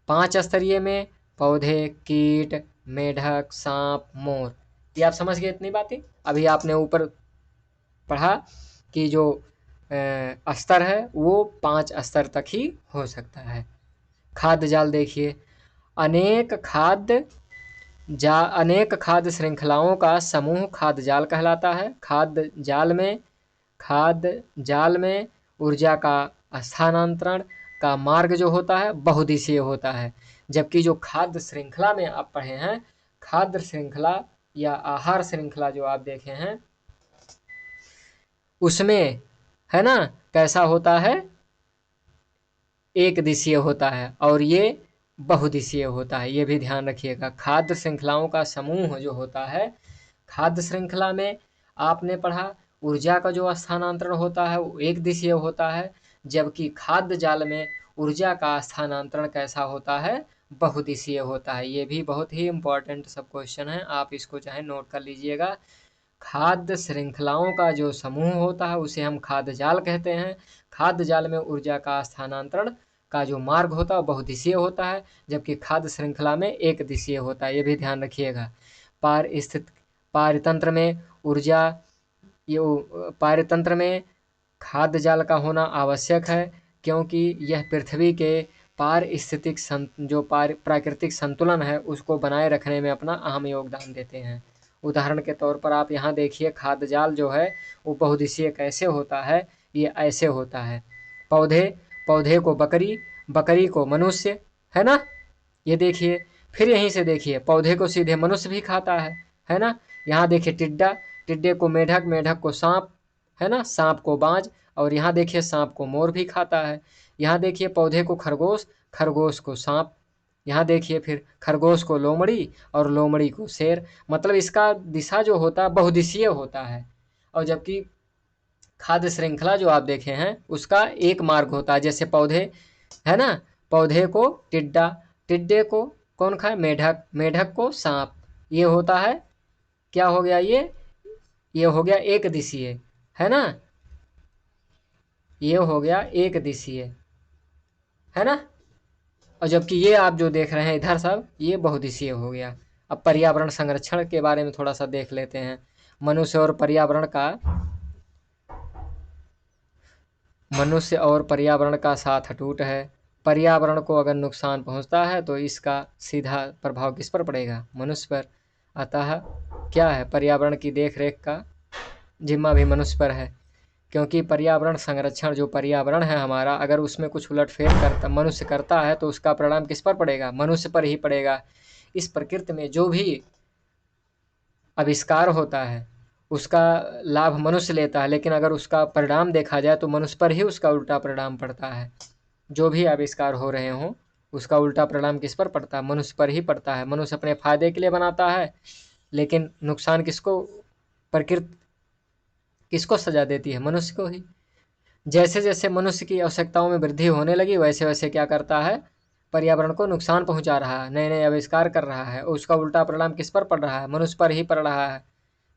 5 स्तरीय में पौधे, कीट, मेढक, सांप, मोर। ये आप समझ गए इतनी बातें। अभी आपने ऊपर पढ़ा कि जो स्तर है वो 5 स्तर तक ही हो सकता है। खाद्य जाल देखिए, अनेक खाद्य श्रृंखलाओं का समूह खाद्य जाल कहलाता है। खाद्य जाल में ऊर्जा का स्थानांतरण का मार्ग जो होता है बहुदिशीय होता है। जबकि जो खाद्य श्रृंखला में आप पढ़े हैं, खाद्य श्रृंखला या आहार श्रृंखला जो आप देखे हैं, उसमें है ना कैसा होता है, एक दिशीय होता है और ये बहुदिशीय होता है। ये भी ध्यान रखिएगा। खाद्य श्रृंखलाओं का समूह जो होता है, खाद्य श्रृंखला में आपने पढ़ा ऊर्जा का जो स्थानांतरण होता है वो एक दिशीय होता है, जबकि खाद्य जाल में ऊर्जा का स्थानांतरण कैसा होता है, बहुदिशीय होता है। ये भी बहुत ही इंपॉर्टेंट सब क्वेश्चन है, आप इसको चाहे नोट कर लीजिएगा। खाद्य श्रृंखलाओं का जो समूह होता है उसे हम खाद्य जाल कहते हैं। खाद्य जाल में ऊर्जा का स्थानांतरण का जो मार्ग होता है बहुदिशीय होता है, जबकि खाद्य श्रृंखला में एक दिशीय होता है। ये भी ध्यान रखिएगा। पारतंत्र में ऊर्जा पारतंत्र में खाद्य जाल का होना आवश्यक है, क्योंकि यह पृथ्वी के पारिस्थितिक जो प्राकृतिक संतुलन है उसको बनाए रखने में अपना अहम योगदान देते हैं। उदाहरण के तौर पर आप यहाँ देखिए, खाद्य जाल जो है वो बहुदिशीय कैसे होता है, ये ऐसे होता है। पौधे को बकरी, बकरी को मनुष्य, है ना। ये देखिए, फिर यहीं से देखिए पौधे को सीधे मनुष्य भी खाता है ना। यहाँ देखिए टिड्डा, टिड्डे को मेढक, मेढक को सांप, है ना, सांप को बाज, और यहाँ देखिए सांप को मोर भी खाता है। यहाँ देखिए पौधे को खरगोश, खरगोश को सांप। यहाँ देखिए फिर खरगोश को लोमड़ी और लोमड़ी को शेर। मतलब इसका दिशा जो होता है बहुदिशीय होता है, और जबकि खाद्य श्रृंखला जो आप देखे हैं उसका एक मार्ग होता है। जैसे पौधे, है ना, पौधे को टिड्डा, टिड्डे को कौन खाए, मेढक, मेढक को सांप। ये होता है, क्या हो गया ये हो गया एक दिशीय, है ना, ये हो गया एक दिशीय, है ना। और जबकि ये आप जो देख रहे हैं इधर सब, ये बहुदिशीय हो गया। अब पर्यावरण संरक्षण के बारे में थोड़ा सा देख लेते हैं। मनुष्य और पर्यावरण का साथ अटूट है। पर्यावरण को अगर नुकसान पहुंचता है तो इसका सीधा प्रभाव किस पर पड़ेगा, मनुष्य पर। अतः क्या है, पर्यावरण की देखरेख का जिम्मा भी मनुष्य पर है, क्योंकि पर्यावरण संरक्षण, जो पर्यावरण है हमारा, अगर उसमें कुछ उलटफेर करता मनुष्य करता है तो उसका परिणाम किस पर पड़ेगा, मनुष्य पर ही पड़ेगा। इस प्रकृति में जो भी आविष्कार होता है उसका लाभ मनुष्य लेता है, लेकिन अगर उसका परिणाम देखा जाए तो मनुष्य पर ही उसका उल्टा परिणाम पड़ता है। जो भी आविष्कार हो रहे हों उसका उल्टा परिणाम किस पर पड़ता है, मनुष्य पर ही पड़ता है। मनुष्य अपने फायदे के लिए बनाता है, लेकिन नुकसान किसको, प्रकृति किसको सजा देती है, मनुष्य को ही। जैसे जैसे मनुष्य की आवश्यकताओं में वृद्धि होने लगी वैसे वैसे क्या करता है, पर्यावरण को नुकसान पहुंचा रहा है, नए नए आविष्कार कर रहा है। उसका उल्टा परिणाम किस पर पड़ रहा है, मनुष्य पर ही पड़ रहा है।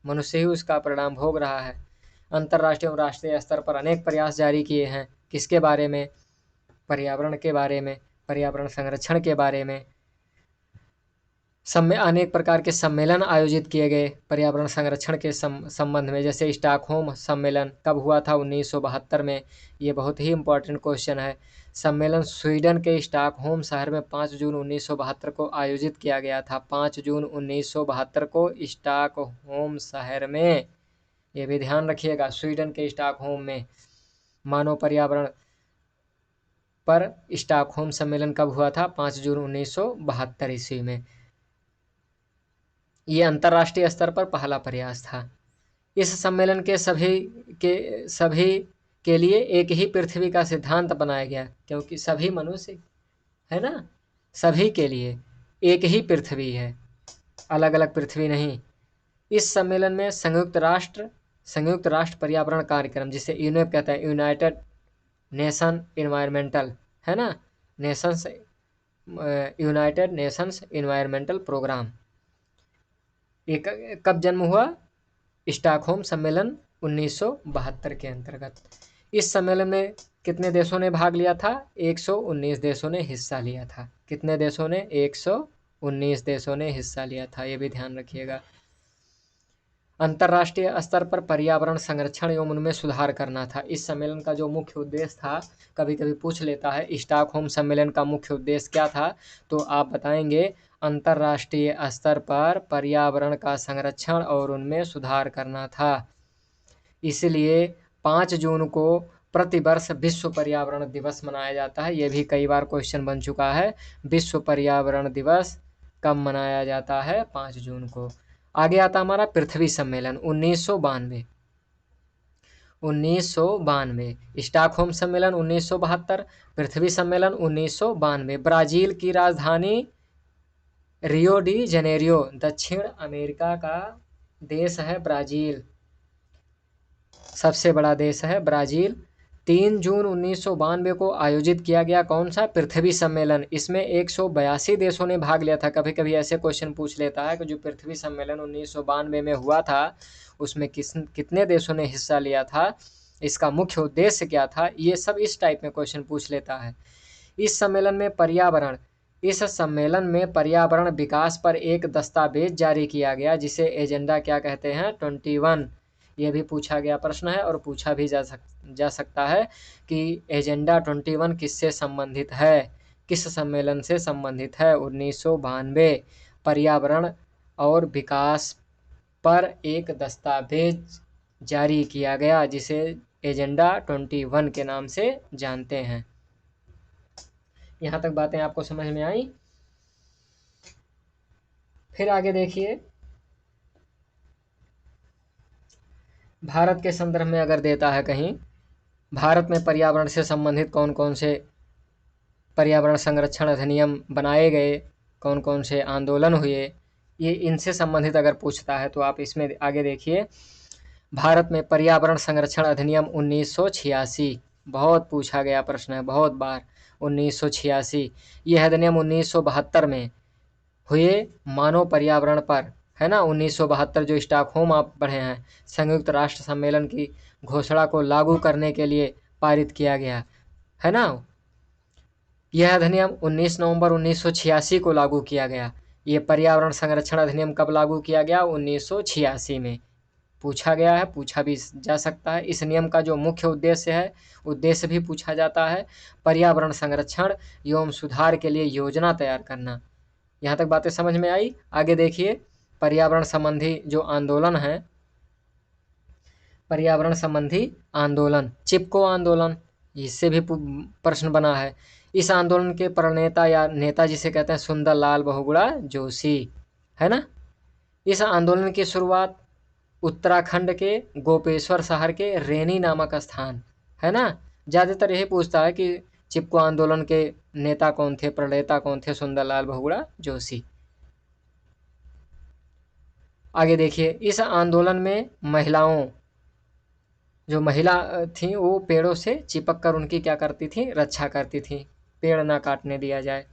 मनुष्य ही उसका परिणाम भोग रहा है। अंतर्राष्ट्रीय और राष्ट्रीय स्तर पर अनेक प्रयास जारी किए हैं, किसके बारे में, पर्यावरण के बारे में, पर्यावरण संरक्षण के बारे में। अनेक प्रकार के सम्मेलन आयोजित किए गए पर्यावरण संरक्षण के संबंध में। जैसे स्टॉकहोम सम्मेलन कब हुआ था, 1972 में। ये बहुत ही इम्पोर्टेंट क्वेश्चन है। सम्मेलन स्वीडन के स्टॉकहोम शहर में 5 जून 1972 को आयोजित किया गया था। 5 जून 1972 को स्टॉकहोम शहर में, ये भी ध्यान रखिएगा, स्वीडन के स्टॉकहोम में मानव पर्यावरण पर स्टॉकहोम सम्मेलन कब हुआ था, 5 जून 1972 ईस्वी में। ये अंतर्राष्ट्रीय स्तर पर पहला प्रयास था। इस सम्मेलन के सभी के लिए एक ही पृथ्वी का सिद्धांत बनाया गया, क्योंकि सभी मनुष्य, है ना, सभी के लिए एक ही पृथ्वी है, अलग अलग पृथ्वी नहीं। इस सम्मेलन में संयुक्त राष्ट्र पर्यावरण कार्यक्रम, जिसे यूनेप कहते हैं, यूनाइटेड नेशन इन्वायरमेंटल, है ना, यूनाइटेड नेशंस इन्वायरमेंटल प्रोग्राम, कब जन्म हुआ, स्टॉकहोम सम्मेलन 1972 के अंतर्गत। इस सम्मेलन में कितने देशों ने भाग लिया था? 119 देशों ने हिस्सा लिया था। कितने देशों ने? 119 देशों ने हिस्सा लिया था, ये भी ध्यान रखिएगा। अंतर्राष्ट्रीय स्तर पर पर्यावरण संरक्षण एवं उनमें सुधार करना था। इस सम्मेलन का जो मुख्य उद्देश्य था, कभी कभी पूछ लेता है, स्टॉकहोम सम्मेलन का मुख्य उद्देश्य क्या था? तो आप बताएंगे अंतर्राष्ट्रीय स्तर पर पर्यावरण का संरक्षण और उनमें सुधार करना था। इसलिए 5 जून को प्रतिवर्ष विश्व पर्यावरण दिवस मनाया जाता है। यह भी कई बार क्वेश्चन बन चुका है। विश्व पर्यावरण दिवस कब मनाया जाता है? 5 जून को। आगे आता हमारा पृथ्वी सम्मेलन 1992। 1992 स्टॉकहोम सम्मेलन 1972, पृथ्वी सम्मेलन 1992। ब्राजील की राजधानी रियो डी जनेरियो, दक्षिण अमेरिका का देश है ब्राजील, सबसे बड़ा देश है ब्राजील। 3 जून 1992 को आयोजित किया गया कौन सा? पृथ्वी सम्मेलन। इसमें 182 देशों ने भाग लिया था। कभी कभी ऐसे क्वेश्चन पूछ लेता है कि जो पृथ्वी सम्मेलन 1992 में हुआ था उसमें कितने देशों ने हिस्सा लिया था, इसका मुख्य उद्देश्य क्या था, ये सब इस टाइप में क्वेश्चन पूछ लेता है। इस सम्मेलन में पर्यावरण विकास पर एक दस्तावेज जारी किया गया जिसे एजेंडा क्या कहते हैं? 21। ये भी पूछा गया प्रश्न है और पूछा भी जा सकता है कि एजेंडा 21 किससे संबंधित है, किस सम्मेलन से संबंधित है? 1992 पर्यावरण और विकास पर एक दस्तावेज जारी किया गया जिसे एजेंडा 21 के नाम से जानते हैं। यहाँ तक बातें आपको समझ में आई? फिर आगे देखिए, भारत के संदर्भ में अगर देता है कहीं, भारत में पर्यावरण से संबंधित कौन कौन से पर्यावरण संरक्षण अधिनियम बनाए गए, कौन कौन से आंदोलन हुए, ये इनसे संबंधित अगर पूछता है तो आप इसमें आगे देखिए। भारत में पर्यावरण संरक्षण अधिनियम 1986 बहुत पूछा गया प्रश्न है, बहुत बार। 1986 यह अधिनियम 1972 में हुए मानव पर्यावरण पर, है ना। 1972 जो स्टॉकहोम आप पढ़े हैं, संयुक्त राष्ट्र सम्मेलन की घोषणा को लागू करने के लिए पारित किया गया, है ना। यह अधिनियम 19 नवंबर 1986 को लागू किया गया। ये पर्यावरण संरक्षण अधिनियम कब लागू किया गया? 1986 में। पूछा गया है, पूछा भी जा सकता है। इस नियम का जो मुख्य उद्देश्य है, उद्देश्य भी पूछा जाता है, पर्यावरण संरक्षण एवं सुधार के लिए योजना तैयार करना। यहाँ तक बातें समझ में आई? आगे देखिए, पर्यावरण संबंधी जो आंदोलन है, पर्यावरण संबंधी आंदोलन, चिपको आंदोलन, इससे भी प्रश्न बना है। इस आंदोलन के प्रणेता या नेता जिसे कहते हैं सुंदरलाल बहुगुणा जोशी, है ना। इस आंदोलन की शुरुआत उत्तराखंड के गोपेश्वर शहर के रेनी नामक स्थान, है ना। ज़्यादातर यही पूछता है कि चिपको आंदोलन के नेता कौन थे, प्रणेता कौन थे? सुंदरलाल बहुगुणा जोशी। आगे देखिए, इस आंदोलन में महिलाओं, जो महिला थी वो पेड़ों से चिपक कर उनकी क्या करती थी? रक्षा करती थी, पेड़ ना काटने दिया जाए।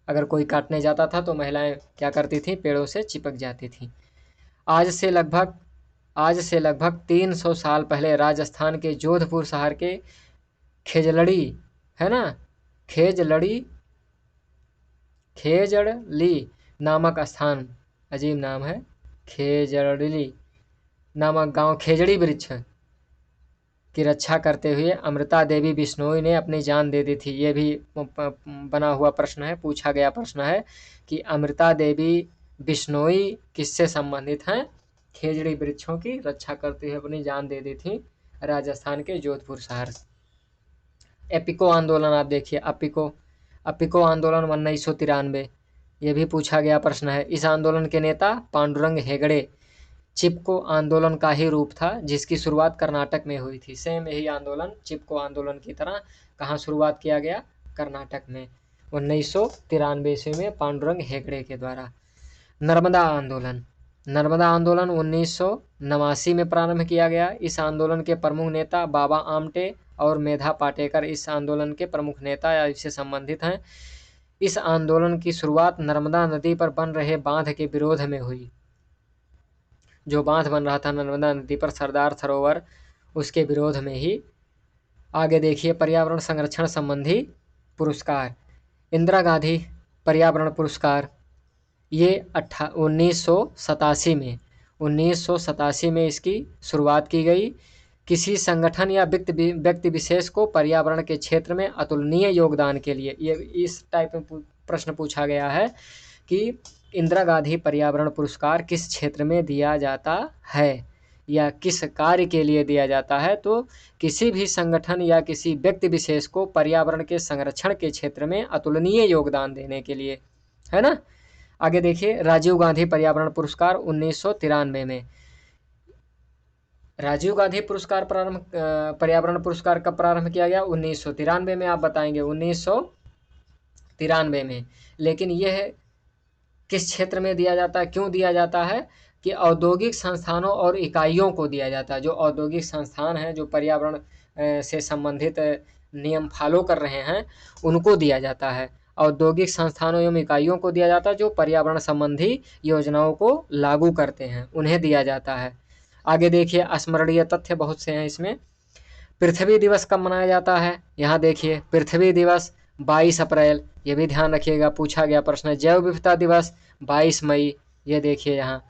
अगर कोई काटने जाता था तो महिलाएं क्या करती थी? पेड़ों से चिपक जाती थी। आज से लगभग 300 साल पहले राजस्थान के जोधपुर शहर के खेजड़ली, है ना, खेजड़ली नामक स्थान, अजीब नाम है, खेजड़ली नामक गांव खेजड़ी वृक्ष की रक्षा करते हुए अमृता देवी बिश्नोई ने अपनी जान दे दी थी। ये भी बना हुआ प्रश्न है, पूछा गया प्रश्न है कि अमृता देवी बिश्नोई किससे संबंधित हैं? खेजड़ी वृक्षों की रक्षा करते हुए अपनी जान दे दी थी, राजस्थान के जोधपुर शहर। एपिको आंदोलन आप देखिए, अपिको आंदोलन 1993, ये भी पूछा गया प्रश्न है। इस आंदोलन के नेता पांडुरंग हेगड़े। चिपको आंदोलन का ही रूप था जिसकी शुरुआत कर्नाटक में हुई थी। सेम यही आंदोलन चिपको आंदोलन की तरह कहाँ शुरुआत किया गया? कर्नाटक में 1993 ईस्वी में पांडुरंग हेगड़े के द्वारा। नर्मदा आंदोलन 1989 में प्रारंभ किया गया। इस आंदोलन के प्रमुख नेता बाबा आमटे और मेधा पाटेकर इस आंदोलन के प्रमुख नेता या इससे संबंधित हैं। इस आंदोलन की शुरुआत नर्मदा नदी पर बन रहे बांध के विरोध में हुई। जो बांध बन रहा था नर्मदा नदी पर, सरदार सरोवर, उसके विरोध में ही आगे देखिए पर्यावरण संरक्षण संबंधी पुरस्कार, इंदिरा गांधी पर्यावरण पुरस्कार, ये 1987 में इसकी शुरुआत की गई। किसी संगठन या व्यक्ति विशेष को पर्यावरण के क्षेत्र में अतुलनीय योगदान के लिए, ये इस टाइप में प्रश्न पूछा गया है कि इंदिरा गांधी पर्यावरण पुरस्कार किस क्षेत्र में दिया जाता है या किस कार्य के लिए दिया जाता है, तो किसी भी संगठन या किसी व्यक्ति विशेष को पर्यावरण के संरक्षण के क्षेत्र में अतुलनीय योगदान देने के लिए, है ना। आगे देखिए राजीव गांधी पर्यावरण पुरस्कार 1993 में। राजीव गांधी पुरस्कार पर्यावरण पुरस्कार कब प्रारंभ किया गया? 1993 में। आप बताएंगे 1993 में। लेकिन यह किस क्षेत्र में दिया जाता है, क्यों दिया जाता है? कि औद्योगिक संस्थानों और इकाइयों को दिया जाता है। जो औद्योगिक संस्थान हैं, जो पर्यावरण से संबंधित नियम फॉलो कर रहे हैं, उनको दिया जाता है। औद्योगिक संस्थानों एवं इकाइयों को दिया जाता है जो पर्यावरण संबंधी योजनाओं को लागू करते हैं, उन्हें दिया जाता है। आगे देखिए स्मरणीय तथ्य बहुत से हैं इसमें। पृथ्वी दिवस कब मनाया जाता है? यहाँ देखिए पृथ्वी दिवस 22 अप्रैल, ये भी ध्यान रखिएगा, पूछा गया प्रश्न है। जैव विविधता दिवस 22 मई, ये देखिए यहाँ।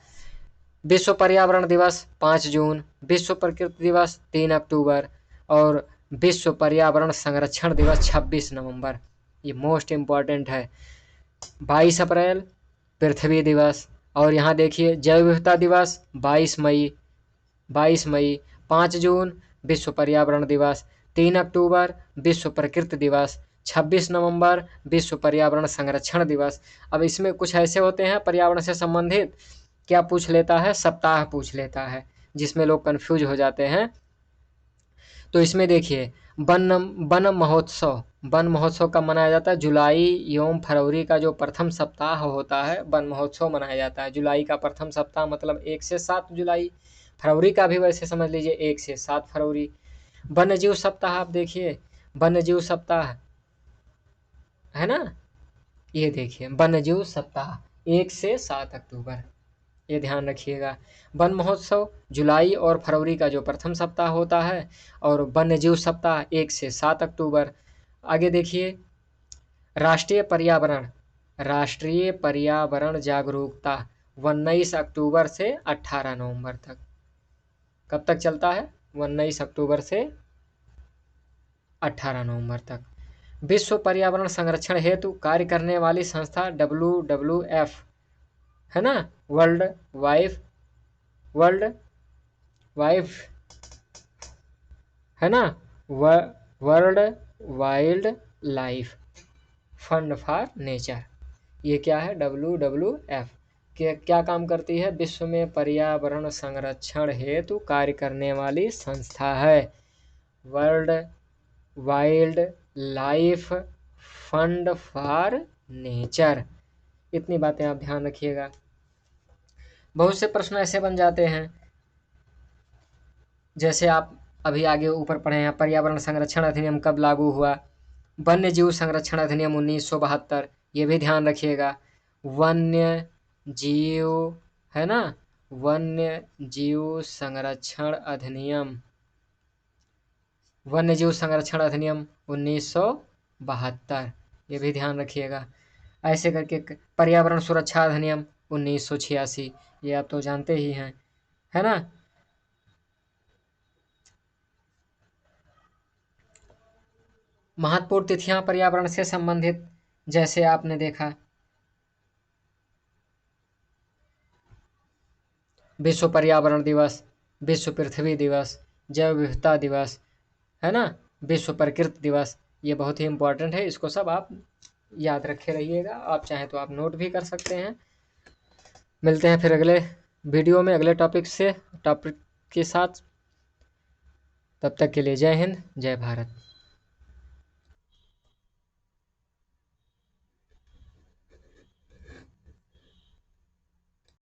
विश्व पर्यावरण दिवस 5 जून, विश्व प्रकृति दिवस 3 अक्टूबर और विश्व पर्यावरण संरक्षण दिवस 26 नवंबर। ये मोस्ट इम्पॉर्टेंट है। 22 अप्रैल पृथ्वी दिवस, और यहाँ देखिए जैव विविधता दिवस 22 मई, 5 जून विश्व पर्यावरण दिवस, 3 अक्टूबर विश्व प्रकृति दिवस, 26 नवंबर विश्व पर्यावरण संरक्षण दिवस। अब इसमें कुछ ऐसे होते हैं पर्यावरण से संबंधित, क्या पूछ लेता है? सप्ताह पूछ लेता है, जिसमें लोग कंफ्यूज हो जाते हैं। तो इसमें देखिए वन महोत्सव कब मनाया जाता है? जुलाई एवं फरवरी का जो प्रथम सप्ताह होता है, वन महोत्सव मनाया जाता है। जुलाई का प्रथम सप्ताह मतलब 1 से 7 जुलाई, फरवरी का भी वैसे समझ लीजिए 1 से 7 फरवरी। वन्य जीव सप्ताह आप देखिए, वन्य जीव सप्ताह है ना, ये देखिए वन्य जीव सप्ताह 1 से 7 अक्टूबर, ये ध्यान रखिएगा। वन महोत्सव जुलाई और फरवरी का जो प्रथम सप्ताह होता है, और वन्य जीव सप्ताह 1 से 7 अक्टूबर। आगे देखिए राष्ट्रीय पर्यावरण जागरूकता 19 अक्टूबर से 18 नवंबर तक। कब तक चलता है? 19 अक्टूबर से 18 नवंबर तक। विश्व पर्यावरण संरक्षण हेतु कार्य करने वाली संस्था WWF है ना, वर्ल्ड वाइफ है ना, world wild life fund for nature, ये क्या है? WWF क्या काम करती है? विश्व में पर्यावरण संरक्षण हेतु कार्य करने वाली संस्था है। World wild life fund for nature, इतनी बातें आप ध्यान रखिएगा। बहुत से प्रश्न ऐसे बन जाते हैं, जैसे आप अभी आगे ऊपर पढ़े हैं, पर्यावरण संरक्षण अधिनियम कब लागू हुआ? वन्य जीव संरक्षण अधिनियम 1972, ये भी ध्यान रखिएगा। वन्य जीव है ना, वन्य जीव संरक्षण अधिनियम 1972, ये भी ध्यान रखिएगा। ऐसे करके पर्यावरण सुरक्षा अधिनियम 1986, ये आप तो जानते ही हैं, है ना। महत्वपूर्ण तिथियां पर्यावरण से संबंधित, जैसे आपने देखा विश्व पर्यावरण दिवस, विश्व पृथ्वी दिवस, जैव विविधता दिवस, है ना, विश्व प्रकृति दिवस, ये बहुत ही इम्पोर्टेंट है। इसको सब आप याद रखे रहिएगा। आप चाहें तो आप नोट भी कर सकते हैं। मिलते हैं फिर अगले वीडियो में अगले टॉपिक के साथ। तब तक के लिए जय हिंद, जय भारत।